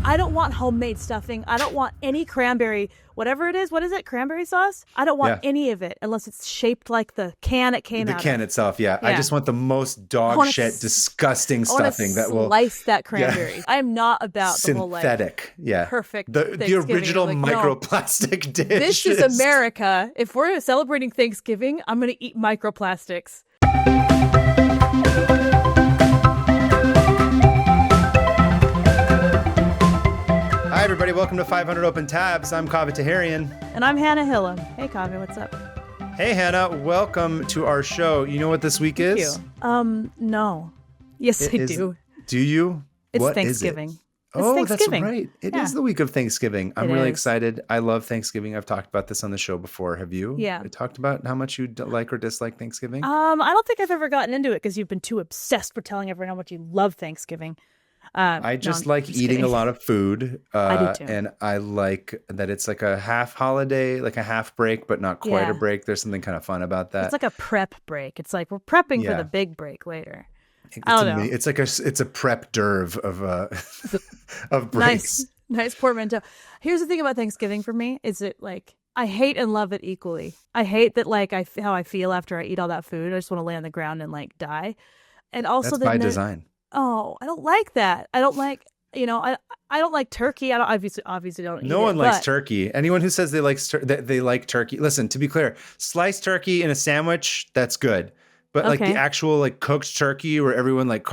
I don't want homemade stuffing. I don't want any cranberry, whatever it is. What is it? Cranberry sauce? I don't want any of it unless it's shaped like the can it came out of. The can itself, yeah. I just want the most dog shit, disgusting stuffing that will slice that cranberry. Yeah. I'm not about the whole synthetic, perfect. The original microplastic dish. This is America. If we're celebrating Thanksgiving, I'm going to eat microplastics. Hi, everybody. Welcome to 500 Open Tabs. I'm Kaveh Taherian. And I'm Hannah Hillam. Hey, Kaveh, what's up? Hey, Hannah. Welcome to our show. You know what this week is? No. Yes, I do. Do you? It's what Thanksgiving. Is it? Thanksgiving. That's right. It is the week of Thanksgiving. I'm really excited. I love Thanksgiving. I've talked about this on the show before. Have you? Yeah. I talked about how much you like or dislike Thanksgiving? I don't think I've ever gotten into it because you've been too obsessed with telling everyone how much you love Thanksgiving. I just like eating a lot of food. I do too. And I like that it's like a half holiday, like a half break, but not quite a break. There's something kind of fun about that. It's like a prep break. It's like we're prepping for the big break later. I don't know. It's like it's a prep d'oeuvre of breaks. Nice portmanteau. Here's the thing about Thanksgiving for me is it like I hate and love it equally. I hate that like how I feel after I eat all that food. I just want to lay on the ground and like die. And also that's by design. Oh, I don't like that. I don't like, I don't like turkey. I don't obviously don't eat No one it, likes turkey. Anyone who says they like turkey. Listen, to be clear, sliced turkey in a sandwich, that's good. But like the actual like cooked turkey where everyone like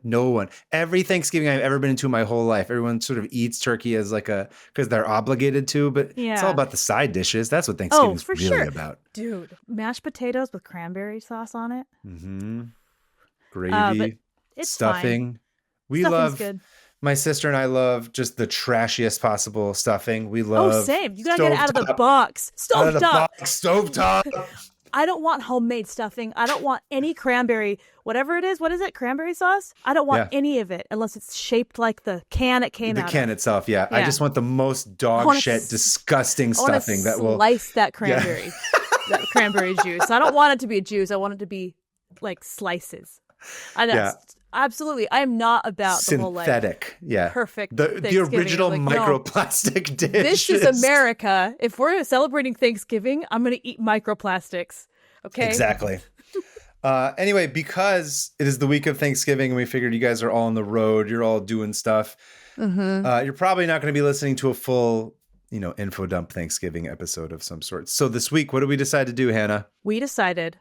no one. Every Thanksgiving I've ever been into in my whole life, everyone sort of eats turkey as like because they're obligated to, but it's all about the side dishes. That's what Thanksgiving's really about. Dude, mashed potatoes with cranberry sauce on it. Mm-hmm. Gravy. It's stuffing. Fine. We Stuffing's love. Good. My sister and I love just the trashiest possible stuffing. We love. Oh, same. You gotta get it out of the box. Stovetop. I don't want homemade stuffing. I don't want any cranberry, whatever it is. What is it? Cranberry sauce? I don't want any of it unless it's shaped like the can it came out of. The can itself, yeah. I just want the most dog shit, disgusting stuffing that will slice that cranberry, that cranberry juice. I don't want it to be a juice. I want it to be like slices. I know. Absolutely. I am not about the whole like perfect the original microplastic dish. This is America. If we're celebrating Thanksgiving, I'm going to eat microplastics. Okay. Exactly. Anyway, because it is the week of Thanksgiving and we figured you guys are all on the road, you're all doing stuff. Mm-hmm. You're probably not going to be listening to a full, info dump Thanksgiving episode of some sort. So this week, what did we decide to do, Hannah? We decided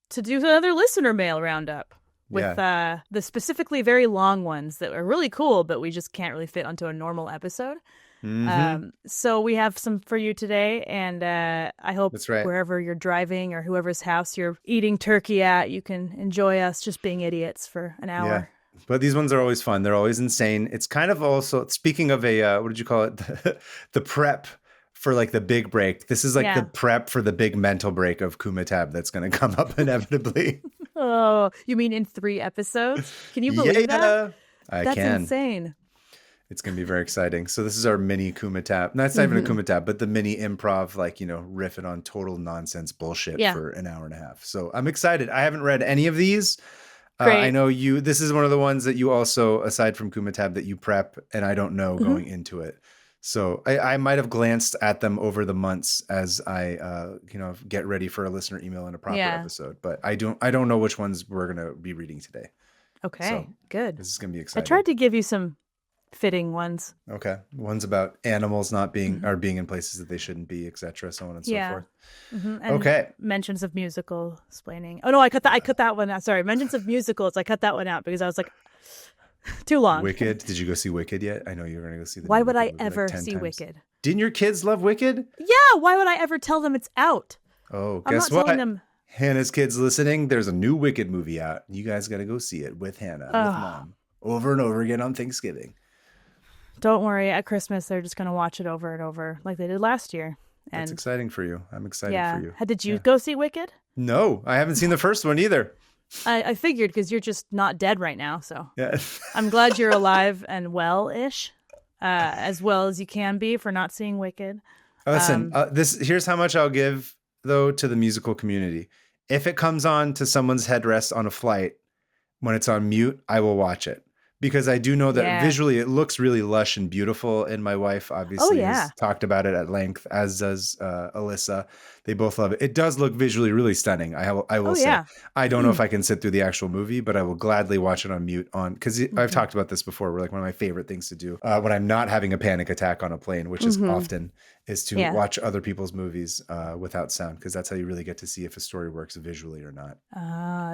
to do another listener mail roundup. With the specifically very long ones that are really cool, but we just can't really fit onto a normal episode. Mm-hmm. So we have some for you today, and I hope wherever you're driving or whoever's house you're eating turkey at, you can enjoy us just being idiots for an hour. Yeah. But these ones are always fun. They're always insane. It's kind of also, speaking of what did you call it? The prep for like the big break. This is like the prep for the big mental break of Kumatab that's going to come up inevitably. Oh, you mean in 3 episodes? Can you believe that? That's insane. It's going to be very exciting. So this is our mini Kumatab. No, it's not even a Kumatab, but the mini improv, riffing on total nonsense bullshit for an hour and a half. So I'm excited. I haven't read any of these. I know this is one of the ones that you also, aside from Kumatab, that you prep, and I don't know going into it. So I might have glanced at them over the months as I, get ready for a listener email and a proper episode. But I don't know which ones we're going to be reading today. Okay, so good. This is going to be exciting. I tried to give you some fitting ones. Okay, ones about animals not being or being in places that they shouldn't be, etc. So on and so forth. Mm-hmm. And mentions of musical explaining. Oh no, I cut that one out. Sorry, mentions of musicals. I cut that one out because I was like. Too long. Wicked. Did you go see Wicked yet? I know you're going to go see the Why would I ever see Wicked? Didn't your kids love Wicked? Yeah. Why would I ever tell them it's out? Oh, guess what? Hannah's kids listening, there's a new Wicked movie out. You guys got to go see it with Hannah, with Mom, over and over again on Thanksgiving. Don't worry. At Christmas, they're just going to watch it over and over like they did last year. And that's exciting for you. I'm excited for you. Did you go see Wicked? No, I haven't seen the first one either. I figured because you're just not dead right now. So I'm glad you're alive and well-ish, as well as you can be for not seeing Wicked. Listen, here's how much I'll give, though, to the musical community. If it comes on to someone's headrest on a flight, when it's on mute, I will watch it. because I do know that visually it looks really lush and beautiful. And my wife obviously has talked about it at length, as does Alyssa. They both love it. It does look visually really stunning. I will say. I don't know if I can sit through the actual movie, but I will gladly watch it on mute because I've talked about this before. We're like one of my favorite things to do when I'm not having a panic attack on a plane, which is often, is to watch other people's movies without sound, because that's how you really get to see if a story works visually or not.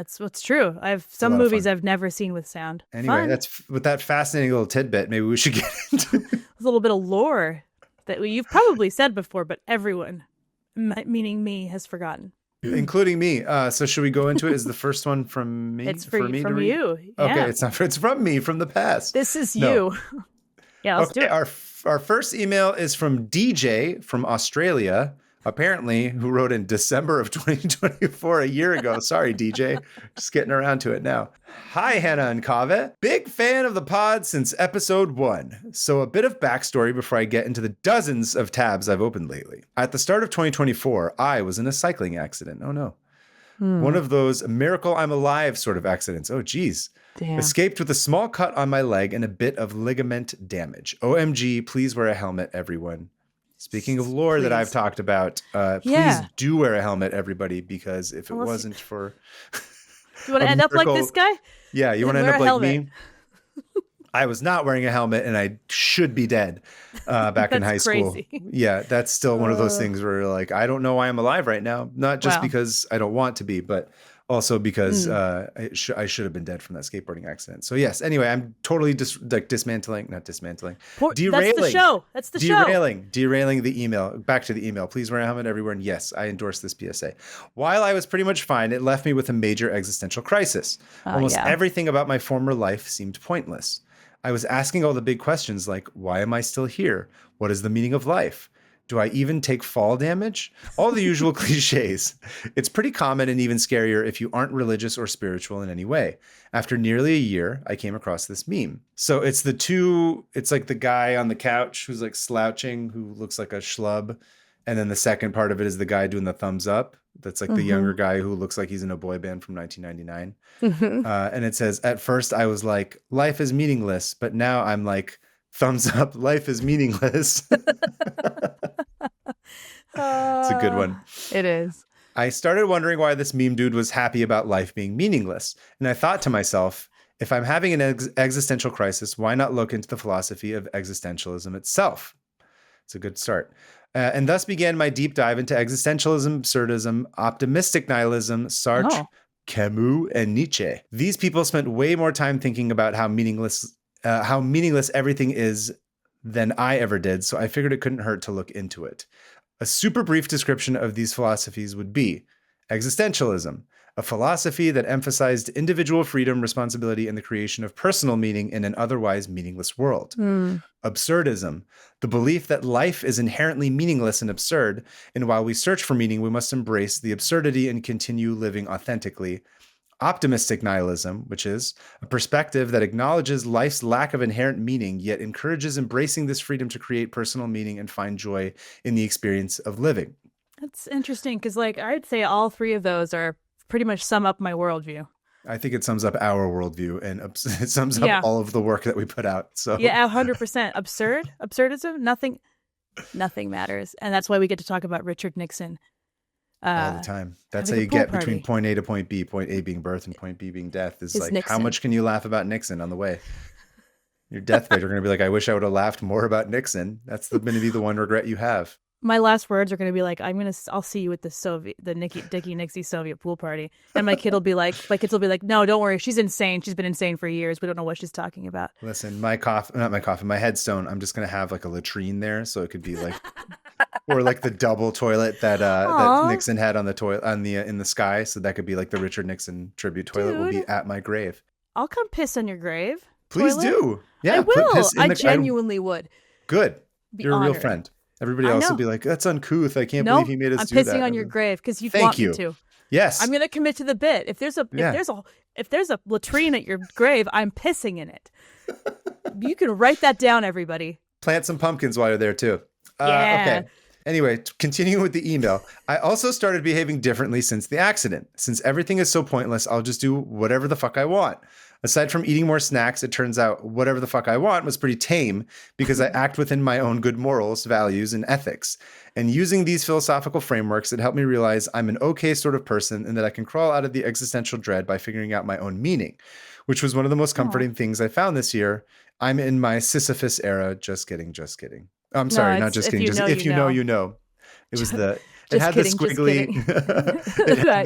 It's what's true. I've some movies I've never seen with sound. Anyway, that's with that fascinating little tidbit. Maybe we should get into a little bit of lore that you've probably said before, but everyone, meaning me, has forgotten. Including me. So should we go into it? Is the first one from me? It's from you. Yeah. Okay, it's from me from the past. This is you. Yeah, let's do it. Our first email is from DJ from Australia, apparently, who wrote in December of 2024, a year ago. Sorry, DJ. Just getting around to it now. Hi, Hannah and Kaveh. Big fan of the pod since episode 1. So a bit of backstory before I get into the dozens of tabs I've opened lately. At the start of 2024, I was in a cycling accident. Oh, no. One of those miracle I'm alive sort of accidents. Oh, geez. Damn. Escaped with a small cut on my leg and a bit of ligament damage. OMG, please wear a helmet, everyone. Speaking of lore that I've talked about, please do wear a helmet, everybody, because if it wasn't for... You want to end up like this guy? Yeah, you want to end up like me? I was not wearing a helmet and I should be dead back in high school. Yeah, that's still one of those things where like, I don't know why I'm alive right now. Not just because I don't want to be, but also because I should have been dead from that skateboarding accident. So yes, anyway, I'm totally derailing. That's the show. Derailing the email. Back to the email. Please wear a helmet everywhere. And yes, I endorse this PSA. While I was pretty much fine, it left me with a major existential crisis. Almost everything about my former life seemed pointless. I was asking all the big questions like, why am I still here? What is the meaning of life? Do I even take fall damage? All the usual cliches. It's pretty common and even scarier if you aren't religious or spiritual in any way. After nearly a year, I came across this meme. So it's like the guy on the couch who's like slouching, who looks like a schlub. And then the second part of it is the guy doing the thumbs up. That's like the younger guy who looks like he's in a boy band from 1999. And it says, at first I was like, life is meaningless. But now I'm like, thumbs up, life is meaningless. It's a good one. It is. I started wondering why this meme dude was happy about life being meaningless. And I thought to myself, if I'm having an existential crisis, why not look into the philosophy of existentialism itself? It's a good start. And thus began my deep dive into existentialism, absurdism, optimistic nihilism, Sartre, Camus, and Nietzsche. These people spent way more time thinking about how meaningless everything is than I ever did, so I figured it couldn't hurt to look into it. A super brief description of these philosophies would be existentialism, a philosophy that emphasized individual freedom, responsibility, and the creation of personal meaning in an otherwise meaningless world. Absurdism, the belief that life is inherently meaningless and absurd, and while we search for meaning, we must embrace the absurdity and continue living authentically. Optimistic nihilism, which is a perspective that acknowledges life's lack of inherent meaning, yet encourages embracing this freedom to create personal meaning and find joy in the experience of living. That's interesting, because like I'd say all three of those are pretty much sum up my worldview. I think it sums up our worldview, and it sums up all of the work that we put out. So yeah, 100%. Absurdism, nothing matters, and that's why we get to talk about Richard Nixon all the time. That's how you get between point A to point B. Point A being birth and point B being death. Is like, Nixon. How much can you laugh about Nixon on the way? Your deathbed, you're going to be like, I wish I would have laughed more about Nixon. That's going to be the one regret you have. My last words are going to be like, I'll see you at the Dickie Nixie Soviet pool party. And my kids will be like, no, don't worry. She's insane. She's been insane for years. We don't know what she's talking about. Listen, my headstone, I'm just going to have like a latrine there. So it could be like, or like the double toilet that Nixon had on the toilet in the sky. So that could be like the Richard Nixon tribute toilet will be at my grave. I'll come piss on your grave. Please do. Yeah, I will. I genuinely would. Good. You're honored. A real friend. Everybody else would be like, that's uncouth. I can't believe he made us do that. I'm pissing on your grave because you want me to. Yes. I'm going to commit to the bit. If there's a latrine at your grave, I'm pissing in it. You can write that down, everybody. Plant some pumpkins while you're there too. Yeah. Okay. Anyway, continuing with the email. I also started behaving differently since the accident. Since everything is so pointless, I'll just do whatever the fuck I want. Aside from eating more snacks, it turns out whatever the fuck I want was pretty tame because I act within my own good morals, values, and ethics. And using these philosophical frameworks, it helped me realize I'm an okay sort of person and that I can crawl out of the existential dread by figuring out my own meaning, which was one of the most comforting things I found this year. I'm in my Sisyphus era. Just kidding. I'm sorry, not just kidding. If you know, you know. It was the... It had the squiggly, it had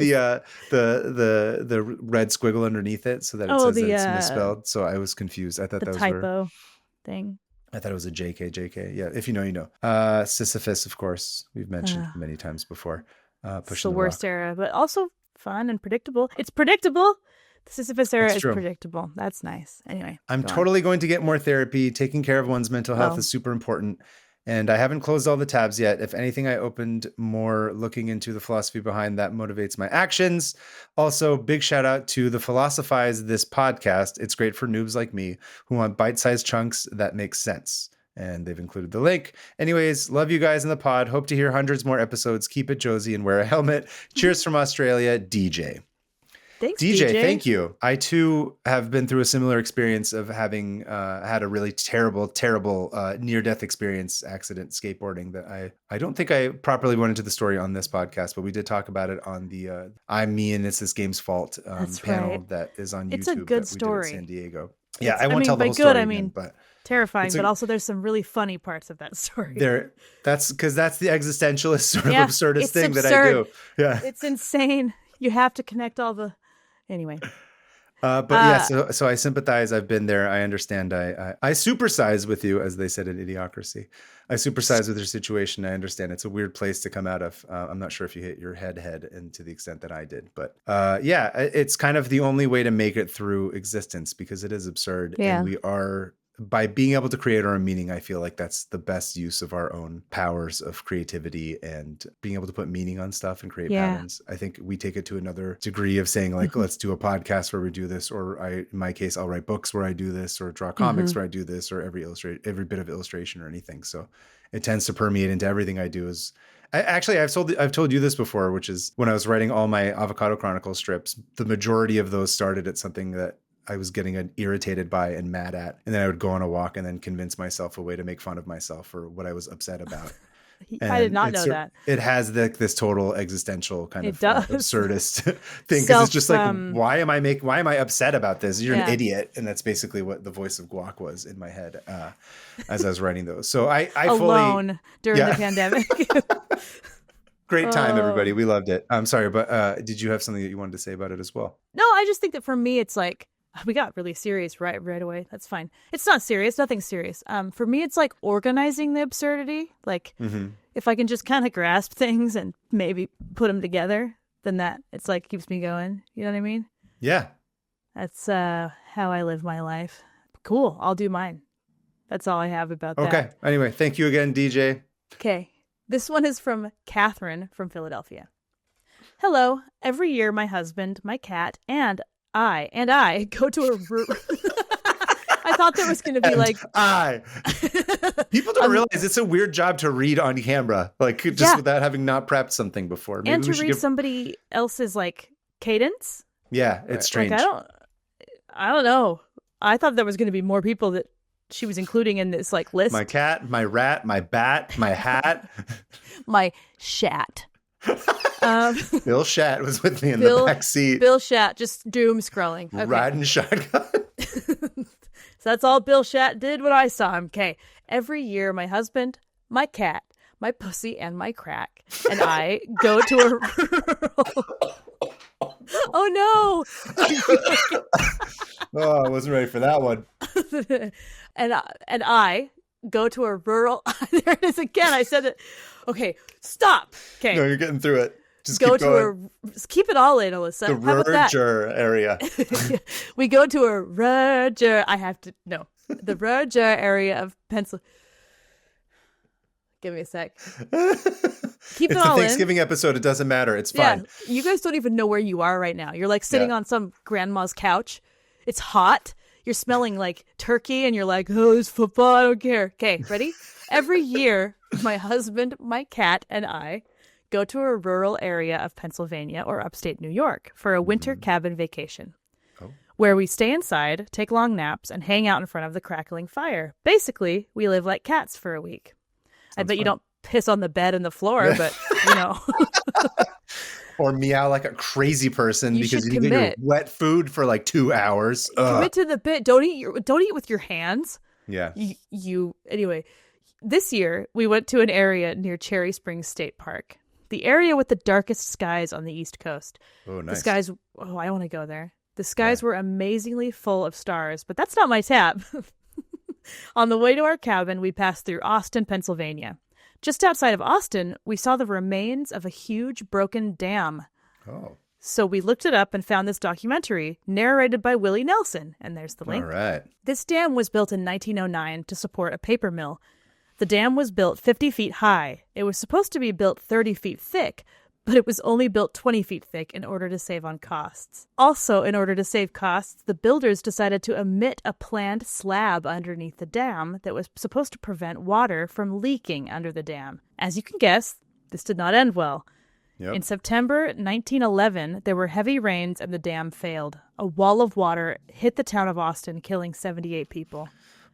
the red squiggle underneath it, so that it says that it's misspelled. So I was confused. I thought that was typo thing. I thought it was a JK. Yeah, if you know, you know. Sisyphus, of course, we've mentioned many times before. It's the worst era, but also fun and predictable. It's predictable. The Sisyphus era is predictable. That's nice. Anyway, I'm totally going to get more therapy. Taking care of one's mental health is super important. And I haven't closed all the tabs yet. If anything, I opened more looking into the philosophy behind that motivates my actions. Also, big shout out to the Philosophize This podcast. It's great for noobs like me who want bite-sized chunks that make sense. And they've included the link. Anyways, love you guys in the pod. Hope to hear hundreds more episodes. Keep it Josie and wear a helmet. Cheers from Australia, DJ. Thanks, DJ. Thank you. I too have been through a similar experience of having had a really terrible near-death experience accident skateboarding that I don't think I properly went into the story on this podcast, but we did talk about it on the I'm Me and It's This Game's Fault panel that is on YouTube. It's a good story. In San Diego. Yeah, I won't tell the whole story again, but terrifying, but also there's some really funny parts of that story. That's because that's the existentialist sort of absurdist thing that I do. Yeah, it's insane. You have to connect all the... Anyway. So I sympathize. I've been there. I understand. I supersize with you, as they said in Idiocracy. I supersize with your situation. I understand. It's a weird place to come out of. I'm not sure if you hit your head and to the extent that I did. But it's kind of the only way to make it through existence because it is absurd. Yeah. And we are... By being able to create our own meaning, I feel like that's the best use of our own powers of creativity and being able to put meaning on stuff and create patterns. I think we take it to another degree of saying like, let's do a podcast where we do this, or in my case, I'll write books where I do this, or draw comics where I do this, or every bit of illustration or anything. So it tends to permeate into everything I do. I've told you this before, which is when I was writing all my Avocado Chronicles strips, the majority of those started at something that I was getting irritated by and mad at. And then I would go on a walk and then convince myself a way to make fun of myself for what I was upset about. I did not know that. It has this total existential kind of absurdist thing. Because it's just like, why am I upset about this? You're an idiot. And that's basically what the voice of Guac was in my head as I was writing those. So I alone during the pandemic. Great time, everybody. We loved it. I'm sorry, but did you have something that you wanted to say about it as well? No, I just think that for me, it's like, we got really serious right away. That's fine. It's not serious. Nothing's serious. For me, it's like organizing the absurdity. Like if I can just kind of grasp things and maybe put them together, then that it's like keeps me going. You know what I mean? Yeah. That's how I live my life. Cool. I'll do mine. That's all I have about that. Okay. Anyway, thank you again, DJ. Okay. This one is from Catherine from Philadelphia. Hello. Every year, my husband, my cat, and I go to a I thought there was going to be people don't realize it's a weird job to read on camera, like just without having not prepped something before. Maybe and to read somebody else's like cadence. Yeah, it's strange. Like, I don't know. I thought there was going to be more people that she was including in this like list. My cat, my rat, my bat, my hat, my shat. Bill Shat was with me in the back seat. Bill Shat just doom scrolling. Okay. Riding shotgun. So that's all Bill Shat did when I saw him. Okay. Every year, my husband, my cat, my pussy, and my crack, and I go to a... Oh, no. Oh, I wasn't ready for that one. And I go to a rural... There it is again. I said it. Okay, stop. Okay. No, you're getting through it. Just go keep going. Keep it all in, Alyssa. The Roger area. We go to a Roger. The Roger area of Pennsylvania. Give me a sec. Keep it all in. It's a Thanksgiving episode. It doesn't matter. It's fine. Yeah, you guys don't even know where you are right now. You're like sitting on some grandma's couch. It's hot. You're smelling like turkey, and you're like, oh, it's football. I don't care. Okay, ready? Every year, my husband, my cat, and I go to a rural area of Pennsylvania or upstate New York for a winter cabin vacation. Oh. where we stay inside, take long naps, and hang out in front of the crackling fire. Basically, we live like cats for a week. I bet you don't piss on the bed and the floor, but, you know. Or meow like a crazy person because you need your wet food for like 2 hours. Commit to the bit. Don't eat with your hands. Yeah. Anyway, this year we went to an area near Cherry Springs State Park. The area with the darkest skies on the East Coast. Oh, nice. The skies, I want to go there. The skies were amazingly full of stars, but that's not my tap. On the way to our cabin, we passed through Austin, Pennsylvania. Just outside of Austin, we saw the remains of a huge broken dam. Oh. So we looked it up and found this documentary narrated by Willie Nelson. And there's the link. All right. This dam was built in 1909 to support a paper mill. The dam was built 50 feet high. It was supposed to be built 30 feet thick, but it was only built 20 feet thick in order to save on costs. Also, in order to save costs, the builders decided to omit a planned slab underneath the dam that was supposed to prevent water from leaking under the dam. As you can guess, this did not end well. Yep. In September 1911, there were heavy rains and the dam failed. A wall of water hit the town of Austin, killing 78 people.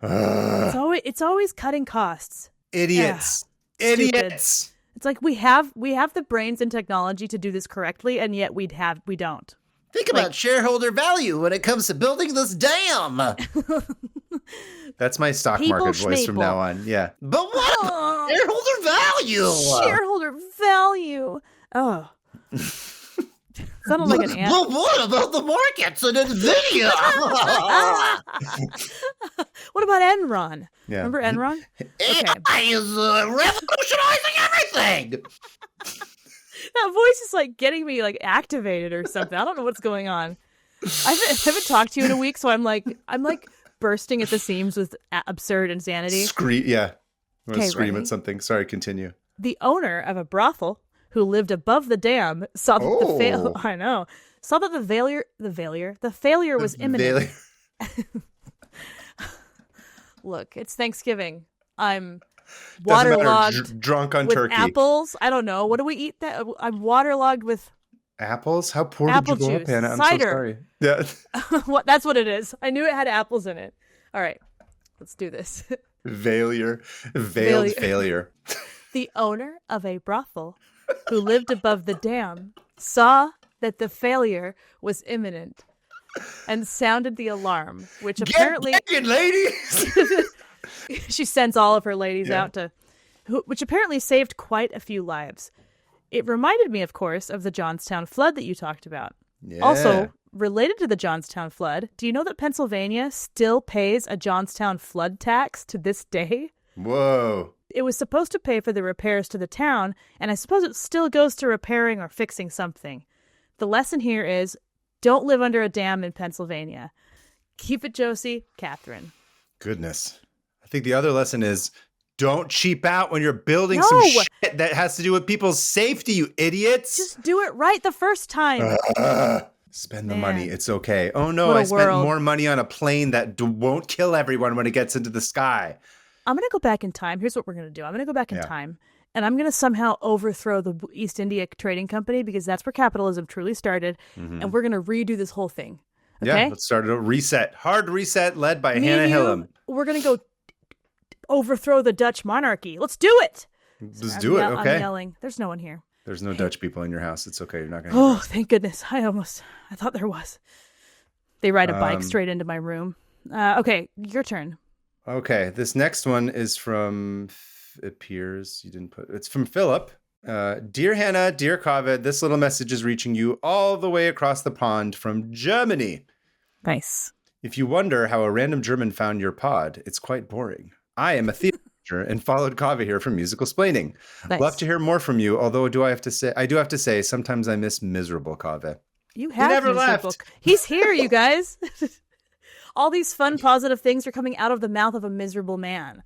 It's always cutting costs. Idiots. Idiots. It's like we have the brains and technology to do this correctly, and yet we don't. Think about shareholder value when it comes to building this dam. That's my stock market voice from now on. Yeah. But what? Shareholder value. Shareholder value. Oh. Sounded like an ant. But what about the markets and NVIDIA? What about Enron? Yeah. Remember Enron? AI is revolutionizing everything. That voice is like getting me like activated or something. I don't know what's going on. I haven't talked to you in a week, so I'm like bursting at the seams with absurd insanity. Scream at something. Sorry, continue. The owner of a brothel who lived above the dam saw that the failure was imminent. Look, it's Thanksgiving. I'm waterlogged. Drunk on with turkey. Apples. I don't know. What do we eat? That I'm waterlogged with apples. How poor apple did you juice, grow up, Hannah? I'm cider. so sorry. Yeah. That's what it is. I knew it had apples in it. All right, let's do this. Veiled failure. The owner of a brothel who lived above the dam saw that the failure was imminent and sounded the alarm, which apparently Get begging, ladies. she sends all of her ladies out which apparently saved quite a few lives. It reminded me, of course, of the Johnstown flood that you talked about. Yeah. Also, related to the Johnstown flood, do you know that Pennsylvania still pays a Johnstown flood tax to this day? Whoa. It was supposed to pay for the repairs to the town, and I suppose it still goes to repairing or fixing something. The lesson here is, don't live under a dam in Pennsylvania. Keep it Josie, Catherine. Goodness. I think the other lesson is, don't cheap out when you're building some shit that has to do with people's safety, you idiots. Just do it right the first time. Spend the money. It's okay. Oh, no, I spent more money on a plane that won't kill everyone when it gets into the sky. I'm going to go back in time. Here's what we're going to do. I'm going to go back in time, and I'm going to somehow overthrow the East India Trading Company because that's where capitalism truly started, and we're going to redo this whole thing. Okay? Yeah, let's start a reset. Hard reset led by Hannah Hillam. We're going to go overthrow the Dutch monarchy. Let's do it. Let's do it, okay? I'm yelling. There's no one here. There's no Dutch people in your house. It's okay. You're not going to Oh, thank goodness. I thought there was. They ride a bike straight into my room. Okay, your turn. Okay, this next one is from, it's from Philip. Dear Hannah, dear Kaveh, this little message is reaching you all the way across the pond from Germany. Nice. If you wonder how a random German found your pod, it's quite boring. I am a theater teacher and followed Kaveh here from Musical Splaining. Nice. Love to hear more from you, although I do have to say, sometimes I miss miserable Kaveh. You have never miserable. left. He's here, you guys. All these fun, positive things are coming out of the mouth of a miserable man.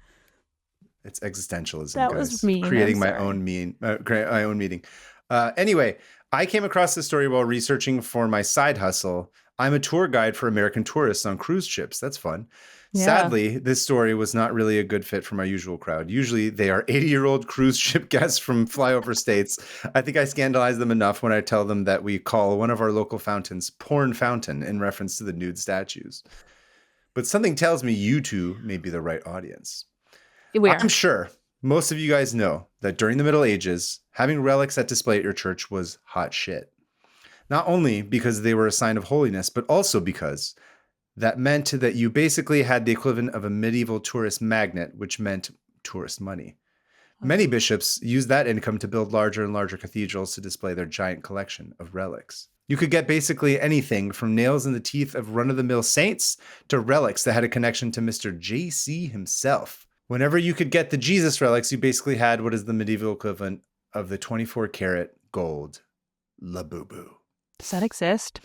It's existentialism, that guys. Was mean. Creating my own meeting. Anyway, I came across this story while researching for my side hustle. I'm a tour guide for American tourists on cruise ships. That's fun. Yeah. Sadly, this story was not really a good fit from our usual crowd. Usually they are 80-year-old cruise ship guests from flyover states. I think I scandalize them enough when I tell them that we call one of our local fountains Porn Fountain in reference to the nude statues. But something tells me you two may be the right audience. I'm sure most of you guys know that during the Middle Ages, having relics at display at your church was hot shit. Not only because they were a sign of holiness, but also because that meant that you basically had the equivalent of a medieval tourist magnet, which meant tourist money. Many bishops used that income to build larger and larger cathedrals to display their giant collection of relics. You could get basically anything from nails in the teeth of run-of-the-mill saints to relics that had a connection to Mr. JC himself. Whenever you could get the Jesus relics, you basically had what is the medieval equivalent of the 24-karat gold labubu. Does that exist?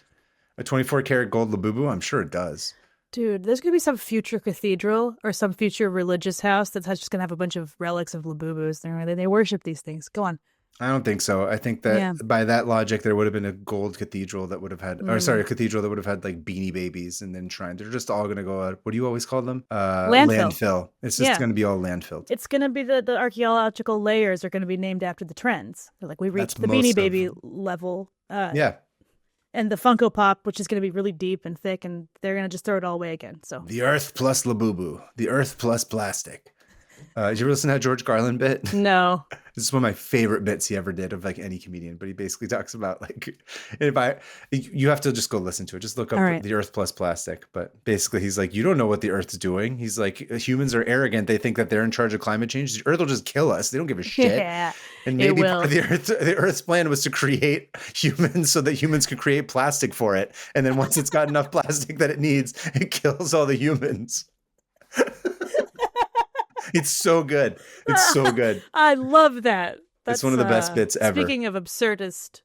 A 24-karat gold labubu? I'm sure it does. Dude, there's going to be some future cathedral or some future religious house that's just going to have a bunch of relics of labubus. They worship these things. Go on. I don't think so. I think that by that logic, there would have been a gold cathedral that would have had, a cathedral that would have had like beanie babies and then shrines. They're just all going to go out. What do you always call them? Landfill. It's just going to be all landfilled. It's going to be the archaeological layers are going to be named after the trends. They're like, we reached the beanie baby level. And the Funko Pop, which is going to be really deep and thick, and they're going to just throw it all away again. So the Earth plus Labubu, the Earth plus plastic. Did you ever listen to that George Carlin bit? No. This is one of my favorite bits he ever did of like any comedian, but he basically talks about like, you have to just go listen to it. Just look up the Earth plus plastic. But basically he's like, you don't know what the Earth's doing. He's like, humans are arrogant. They think that they're in charge of climate change. The Earth will just kill us. They don't give a shit. Yeah, and maybe part of the Earth's plan was to create humans so that humans could create plastic for it. And then once it's got enough plastic that it needs, it kills all the humans. It's so good. It's so good. I love that. It's one of the best bits ever. Speaking of absurdism,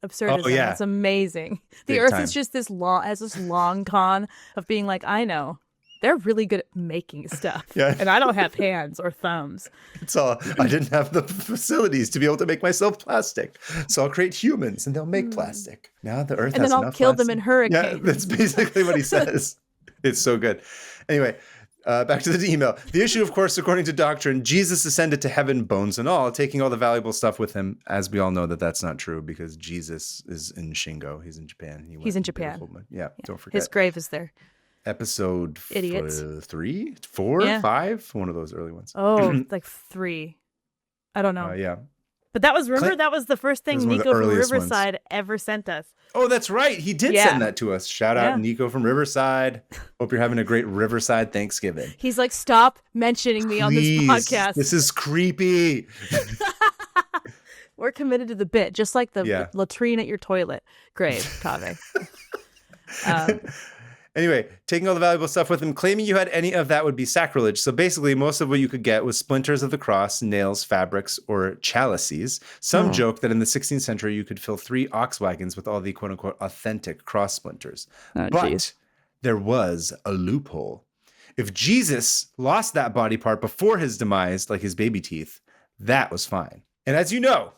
it's amazing. The Earth is just this long con of being like, I know. They're really good at making stuff. Yeah. And I don't have hands or thumbs. It's all, I didn't have the facilities to be able to make myself plastic. So I'll create humans and they'll make plastic. Now the Earth has enough plastic. And then I'll kill them in hurricanes. Yeah, that's basically what he says. It's so good. Anyway. Back to the email. The issue, of course, according to doctrine, Jesus ascended to heaven, bones and all, taking all the valuable stuff with him. As we all know that's not true because Jesus is in Shingo. He's in Japan. He's in Japan. Yeah, don't forget. His grave is there. Episode 3, 4, 5? One of those early ones. Oh, like 3. I don't know. Yeah. But that was the first thing Nico from Riverside ever sent us. Oh, that's right. He did send that to us. Shout out Nico from Riverside. Hope you're having a great Riverside Thanksgiving. He's like, stop mentioning me on this podcast. This is creepy. We're committed to the bit, just like the latrine at your toilet. Great, Kaveh. Anyway, taking all the valuable stuff with him, claiming you had any of that would be sacrilege. So basically, most of what you could get was splinters of the cross, nails, fabrics, or chalices. Some joke that in the 16th century, you could fill 3 ox wagons with all the quote-unquote authentic cross splinters. But there was a loophole. If Jesus lost that body part before his demise, like his baby teeth, that was fine. And as you know,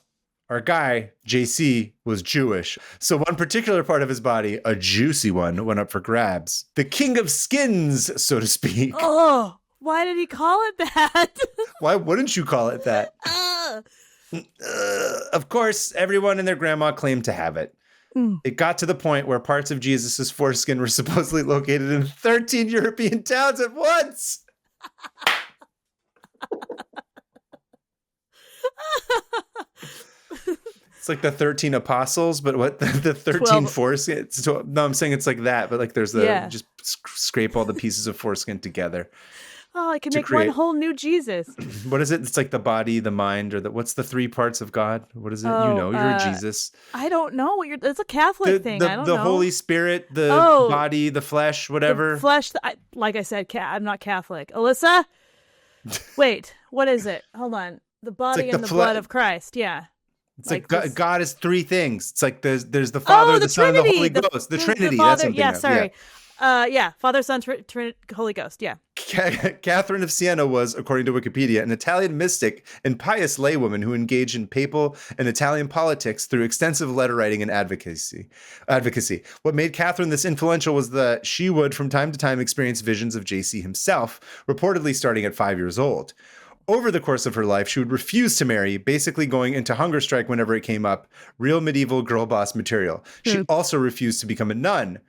our guy, JC, was Jewish. So one particular part of his body, a juicy one, went up for grabs. The king of skins, so to speak. Oh, why did he call it that? Why wouldn't you call it that? Of course, everyone and their grandma claimed to have it. It got to the point where parts of Jesus's foreskin were supposedly located in 13 European towns at once. It's like the 13 apostles, but what the 13 foreskin? No, I'm saying it's like that, but like there's just scrape all the pieces of foreskin together. Oh, I can make one whole new Jesus. What is it? It's like the body, the mind, or what's the 3 parts of God? What is it? You're a Jesus. I don't know. It's a Catholic thing. I don't know. The Holy Spirit, the body, the flesh, whatever. The flesh. Like I said, I'm not Catholic. Alyssa? Wait, what is it? Hold on. The body and the blood of Christ. Yeah. It's like God is 3 things. It's like there's the Father, the Son, and the Holy Ghost. The Trinity. Father, that's something. Sorry. Yeah, Father, Son, Holy Ghost. Yeah. Catherine of Siena was, according to Wikipedia, an Italian mystic and pious laywoman who engaged in papal and Italian politics through extensive letter writing and advocacy. What made Catherine this influential was that she would, from time to time, experience visions of JC himself, reportedly starting at 5 years old. Over the course of her life, she would refuse to marry, basically going into hunger strike whenever it came up. Real medieval girl boss material. She also refused to become a nun,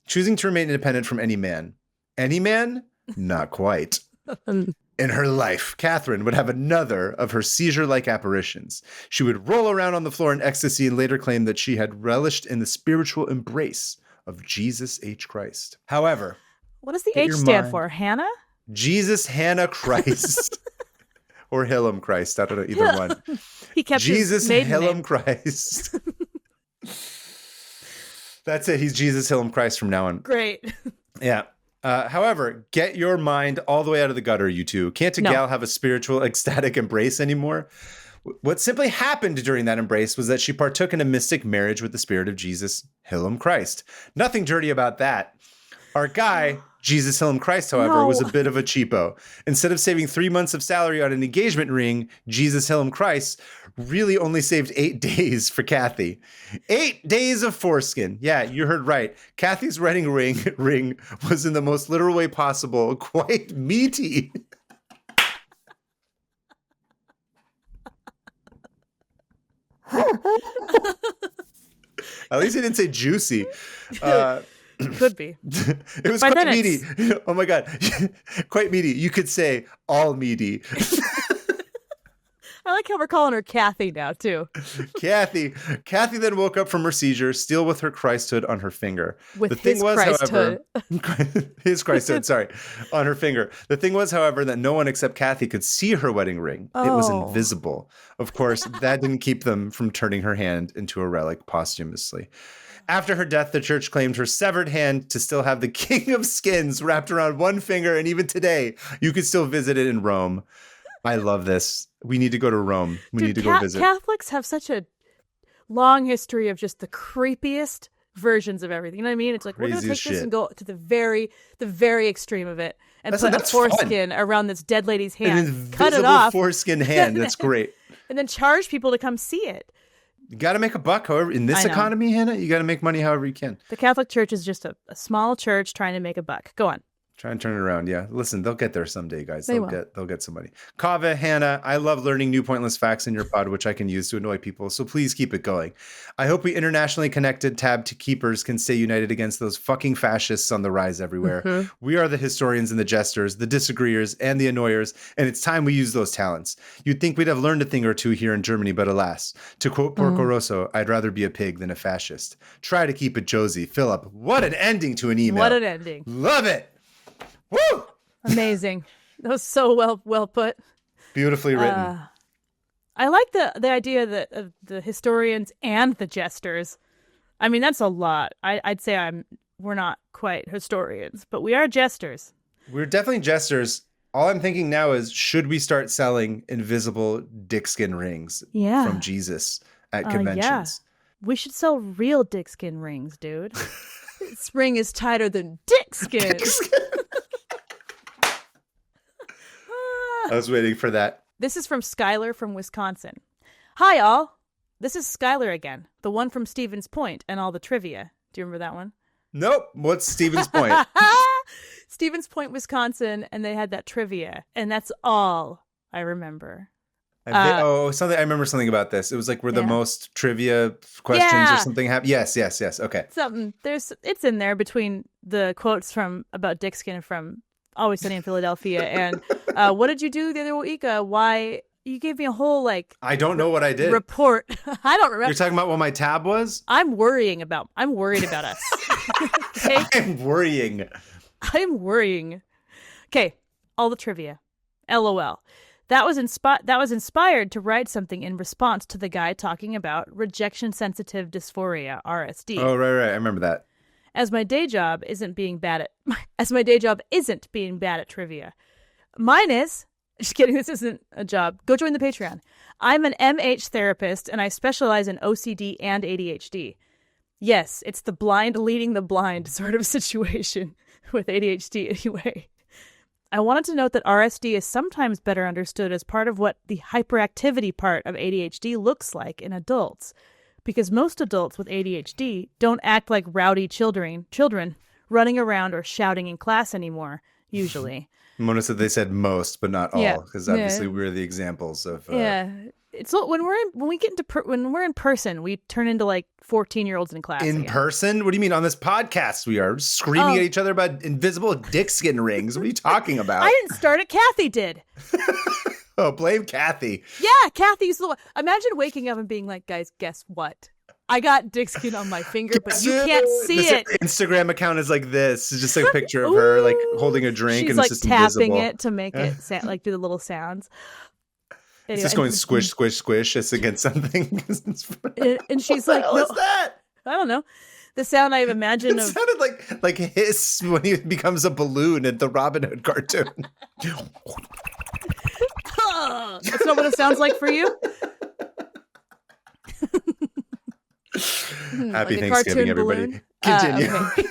choosing to remain independent from any man. Any man? Not quite. In her life, Catherine would have another of her seizure-like apparitions. She would roll around on the floor in ecstasy and later claim that she had relished in the spiritual embrace of Jesus H. Christ. However, what does the H stand for? Hannah? Jesus, Hannah, Christ. Or Hillam Christ. I don't know, either one. He kept Jesus, his maiden Hillam name. Christ. That's it. He's Jesus, Hillam Christ from now on. Great. Yeah. However, get your mind all the way out of the gutter, you two. Can't a gal have a spiritual, ecstatic embrace anymore? What simply happened during that embrace was that she partook in a mystic marriage with the spirit of Jesus, Hillam Christ. Nothing dirty about that. Our guy, Jesus Hillam Christ, however, was a bit of a cheapo. Instead of saving 3 months of salary on an engagement ring, Jesus Hillam Christ really only saved 8 days for Kathy. 8 days of foreskin. Yeah, you heard right. Kathy's wedding ring was in the most literal way possible, quite meaty. At least he didn't say juicy. Could be. It was quite meaty. Oh my God. Quite meaty. You could say all meaty. I like how we're calling her Kathy now, too. Kathy then woke up from her seizure, still with her Christhood on her finger. With the thing was, Christhood. However, his Christhood, sorry, on her finger. The thing was, however, that no one except Kathy could see her wedding ring. It was invisible. Of course, that didn't keep them from turning her hand into a relic posthumously. After her death, the church claimed her severed hand to still have the king of skins wrapped around one finger, and even today, you could still visit it in Rome. I love this. We need to go to Rome. We need to go visit. Catholics have such a long history of just the creepiest versions of everything. You know what I mean? It's like, we're going to take this and go to the very extreme of it and put a foreskin around this dead lady's hand, cut it off. Foreskin hand. That's great. And then charge people to come see it. You got to make a buck, however, in this economy, Hannah, you got to make money however you can. The Catholic Church is just a small church trying to make a buck. Go on. Try and turn it around. Yeah. Listen, they'll get there someday, guys. They'll get some money. Kaveh, Hannah, I love learning new pointless facts in your pod, which I can use to annoy people. So please keep it going. I hope we internationally connected tab to keepers can stay united against those fucking fascists on the rise everywhere. Mm-hmm. We are the historians and the jesters, the disagreeers and the annoyers, and it's time we use those talents. You'd think we'd have learned a thing or two here in Germany, but alas, to quote Porco Rosso, I'd rather be a pig than a fascist. Try to keep it Josie. Philip, what an ending to an email. What an ending. Love it. Woo! Amazing. That was so well put. Beautifully written. I like the idea that of the historians and the jesters. I mean, that's a lot. I'd say we're not quite historians, but we are jesters. We're definitely jesters. All I'm thinking now is, should we start selling invisible dickskin rings from Jesus at conventions? Yeah. We should sell real dickskin rings, dude. This ring is tighter than dickskin. I was waiting for that. This is from Skylar from Wisconsin. Hi, all. This is Skylar again, the one from Stevens Point and all the trivia. Do you remember that one? Nope. What's Stevens Point? Stevens Point, Wisconsin, and they had that trivia, and that's all I remember. Something. I remember something about this. It was like, were the most trivia questions or something happened? Yes. Okay. Something. It's in there between the quotes about dickskin from Always Sunny in Philadelphia and what did you do the other week? Why you gave me a whole I don't know what I did. Report. I don't remember. You're talking about what my tab was? I'm worried about us. Okay? I'm worrying. Okay, all the trivia. LOL. That was inspired to write something in response to the guy talking about rejection sensitive dysphoria, RSD. Oh, right. I remember that. As my day job isn't being bad at trivia. Mine is, just kidding, this isn't a job. Go join the Patreon. I'm an MH therapist and I specialize in OCD and ADHD. Yes, it's the blind leading the blind sort of situation. with ADHD anyway. I wanted to note that RSD is sometimes better understood as part of what the hyperactivity part of ADHD looks like in adults, because most adults with ADHD don't act like rowdy children running around or shouting in class anymore, usually. Mona said they said most, but not all, because obviously we're the examples of. It's when we're in person, we turn into like 14-year-olds in class. In person? What do you mean? On this podcast, we are screaming at each other about invisible dick skin rings. What are you talking about? I didn't start it. Kathy did. Oh, blame Kathy. Yeah, Kathy's the one. Imagine waking up and being like, guys, guess what? I got dick skin on my finger, but you can't see it. Instagram account is like this. It's just like a picture of her like holding a drink. She's and like it's just tapping invisible. it to make it like do the little sounds. Anyway, it's just going squish, squish, squish. It's against something. And she's like, what the hell is that? I don't know. The sound I've imagined it sounded like hiss when he becomes a balloon at the Robin Hood cartoon. That's not what it sounds like for you? Happy Thanksgiving, everybody. Continue. Okay.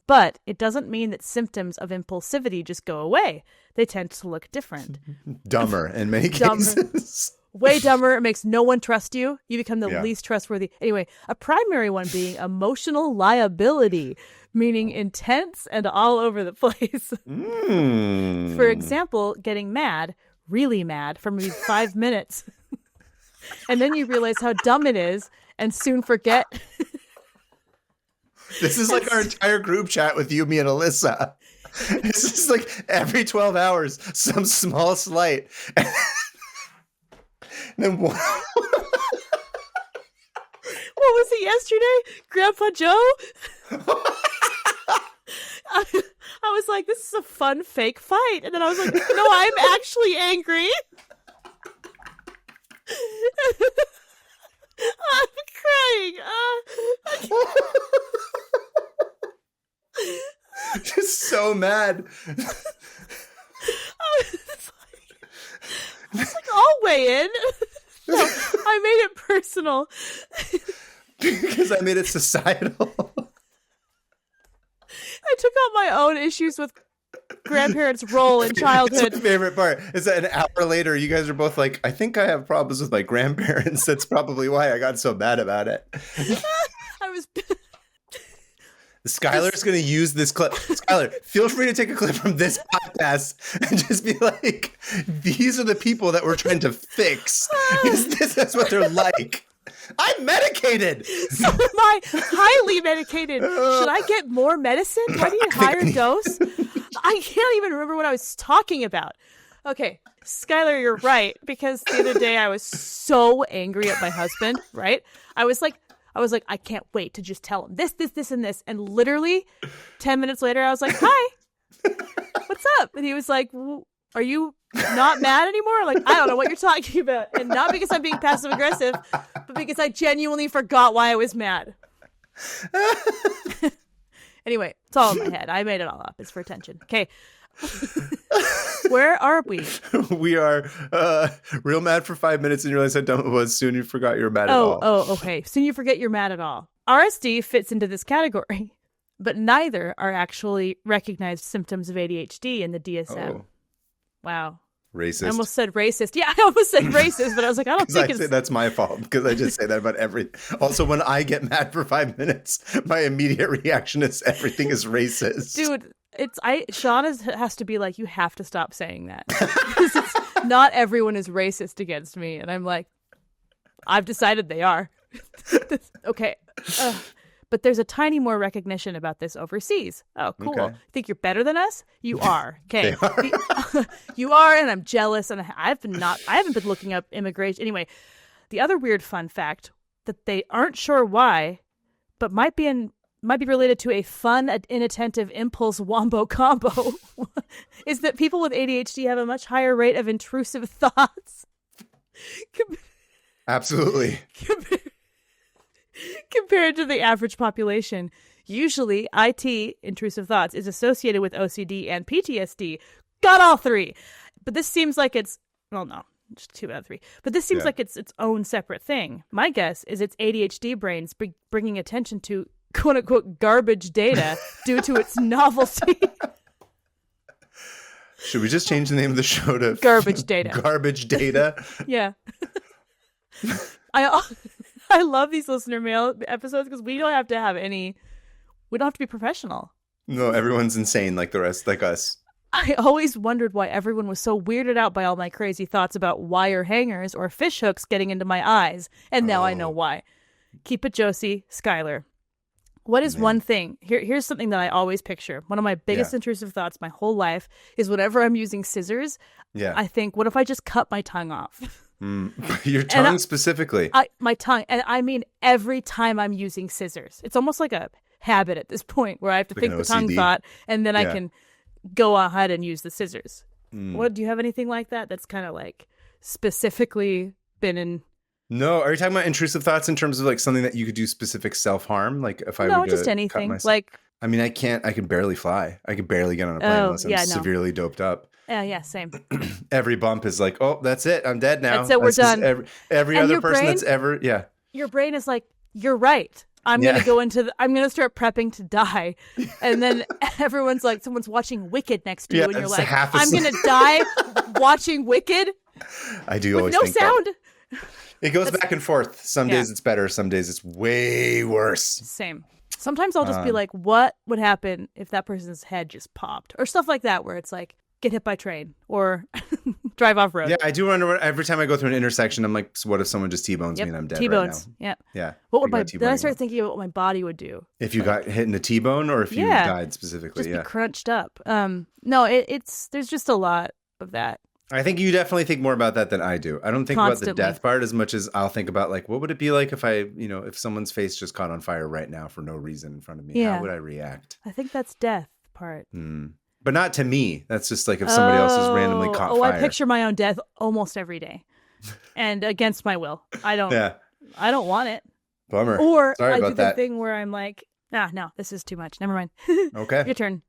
But it doesn't mean that symptoms of impulsivity just go away. They tend to look different. Dumber in many cases. Way dumber. It makes no one trust you. You become the least trustworthy. Anyway, a primary one being emotional liability, meaning intense and all over the place. For example, getting mad, really mad, for maybe 5 minutes. And then you realize how dumb it is and soon forget. This is like our entire group chat with you, me, and Alyssa. This is like every 12 hours, some small slight. And then what? What was it yesterday? Grandpa Joe? I was like, this is a fun fake fight. And then I was like, no, I'm actually angry. I'm crying. Just so mad. It's like, I'll weigh in. No, I made it personal. Because I made it societal. I took out my own issues with grandparents' role in childhood. That's my favorite part is that an hour later, you guys are both like, I think I have problems with my grandparents. That's probably why I got so mad about it. I was... Skylar's going to use this clip. Skylar, feel free to take a clip from this podcast and just be like, these are the people that we're trying to fix. This is what they're like. I'm medicated. So am I. Highly medicated. Should I get more medicine? Do I need a higher dose? I can't even remember what I was talking about. Okay, Skylar, you're right. Because the other day I was so angry at my husband, right? I was like, I can't wait to just tell him this, and this. And literally 10 minutes later, I was like, hi, what's up? And he was like, are you not mad anymore? Like, I don't know what you're talking about. And not because I'm being passive aggressive, but because I genuinely forgot why I was mad. Anyway, it's all in my head. I made it all up. It's for attention. Okay. Where are we? We are real mad for 5 minutes and you realize how dumb it was. Soon you forgot you were mad at all. Oh, okay. Soon you forget you're mad at all. RSD fits into this category, but neither are actually recognized symptoms of ADHD in the DSM. Oh. Wow. Racist. I almost said racist. Yeah, I almost said racist, but I was like, I don't think it's... That's my fault because I just say that about everything. Also, when I get mad for 5 minutes, my immediate reaction is everything is racist. Dude, Sean has to be like, you have to stop saying that. Because not everyone is racist against me. And I'm like, I've decided they are. Okay. But there's a tiny more recognition about this overseas. Oh, cool. Okay. Think you're better than us? You are. Okay. You are, and I'm jealous. And I haven't been looking up immigration. Anyway, the other weird fun fact that they aren't sure why, but might be related to a fun, inattentive impulse wombo combo, is that people with ADHD have a much higher rate of intrusive thoughts. Absolutely. Compared to the average population. Usually, IT, intrusive thoughts, is associated with OCD and PTSD. Got all three. But this seems like it's... Well, no. Just 2 out of 3. But this seems like it's its own separate thing. My guess is it's ADHD brains bringing attention to quote unquote garbage data due to its novelty. Should we just change the name of the show to Garbage Data? Garbage Data. Yeah. I love these listener mail episodes because we don't have to be professional. No, everyone's insane like the rest, like us. I always wondered why everyone was so weirded out by all my crazy thoughts about wire hangers or fish hooks getting into my eyes. And now I know why. Keep it Josie, Skylar. What is one thing? Here's something that I always picture. One of my biggest intrusive thoughts my whole life is whenever I'm using scissors, I think, what if I just cut my tongue off? Your tongue specifically? My tongue. And I mean every time I'm using scissors. It's almost like a habit at this point where I have to think the tongue thought and then I can go ahead and use the scissors. What do you have anything like that that's kind of like specifically been in? No, are you talking about intrusive thoughts in terms of like something that you could do specific self-harm? Like if I were to just anything. cut myself? Like, I mean, I can barely fly. I can barely get on a plane unless I'm severely doped up. Yeah, same. Every bump is like, oh, that's it. I'm dead now. That's it. We're done. Every other person that's ever, your brain is like, you're right. I'm going to go I'm going to start prepping to die. And then everyone's like, someone's watching Wicked next to you. And you're like, I'm going to die watching Wicked. I do with always no think sound. That. It goes back and forth. Some days it's better. Some days it's way worse. Same. Sometimes I'll just be like, what would happen if that person's head just popped? Or stuff like that where it's like, get hit by train or drive off road. Yeah, I do wonder every time I go through an intersection, I'm like, so what if someone just T-bones me and I'm dead T-bones. right now? Yeah. What would then I start thinking about what my body would do. If you got hit in a T-bone or if you died specifically. Just be crunched up. No, there's just a lot of that. I think you definitely think more about that than I do. I don't think about the death part as much as I'll think about like, what would it be like if if someone's face just caught on fire right now for no reason in front of me? Yeah. How would I react? I think that's death part. But not to me. That's just like if somebody else is randomly caught fire. I picture my own death almost every day. And against my will. I don't want it. Bummer. Or Sorry I about do that. the thing where I'm like, no, this is too much. Never mind. Okay. Your turn.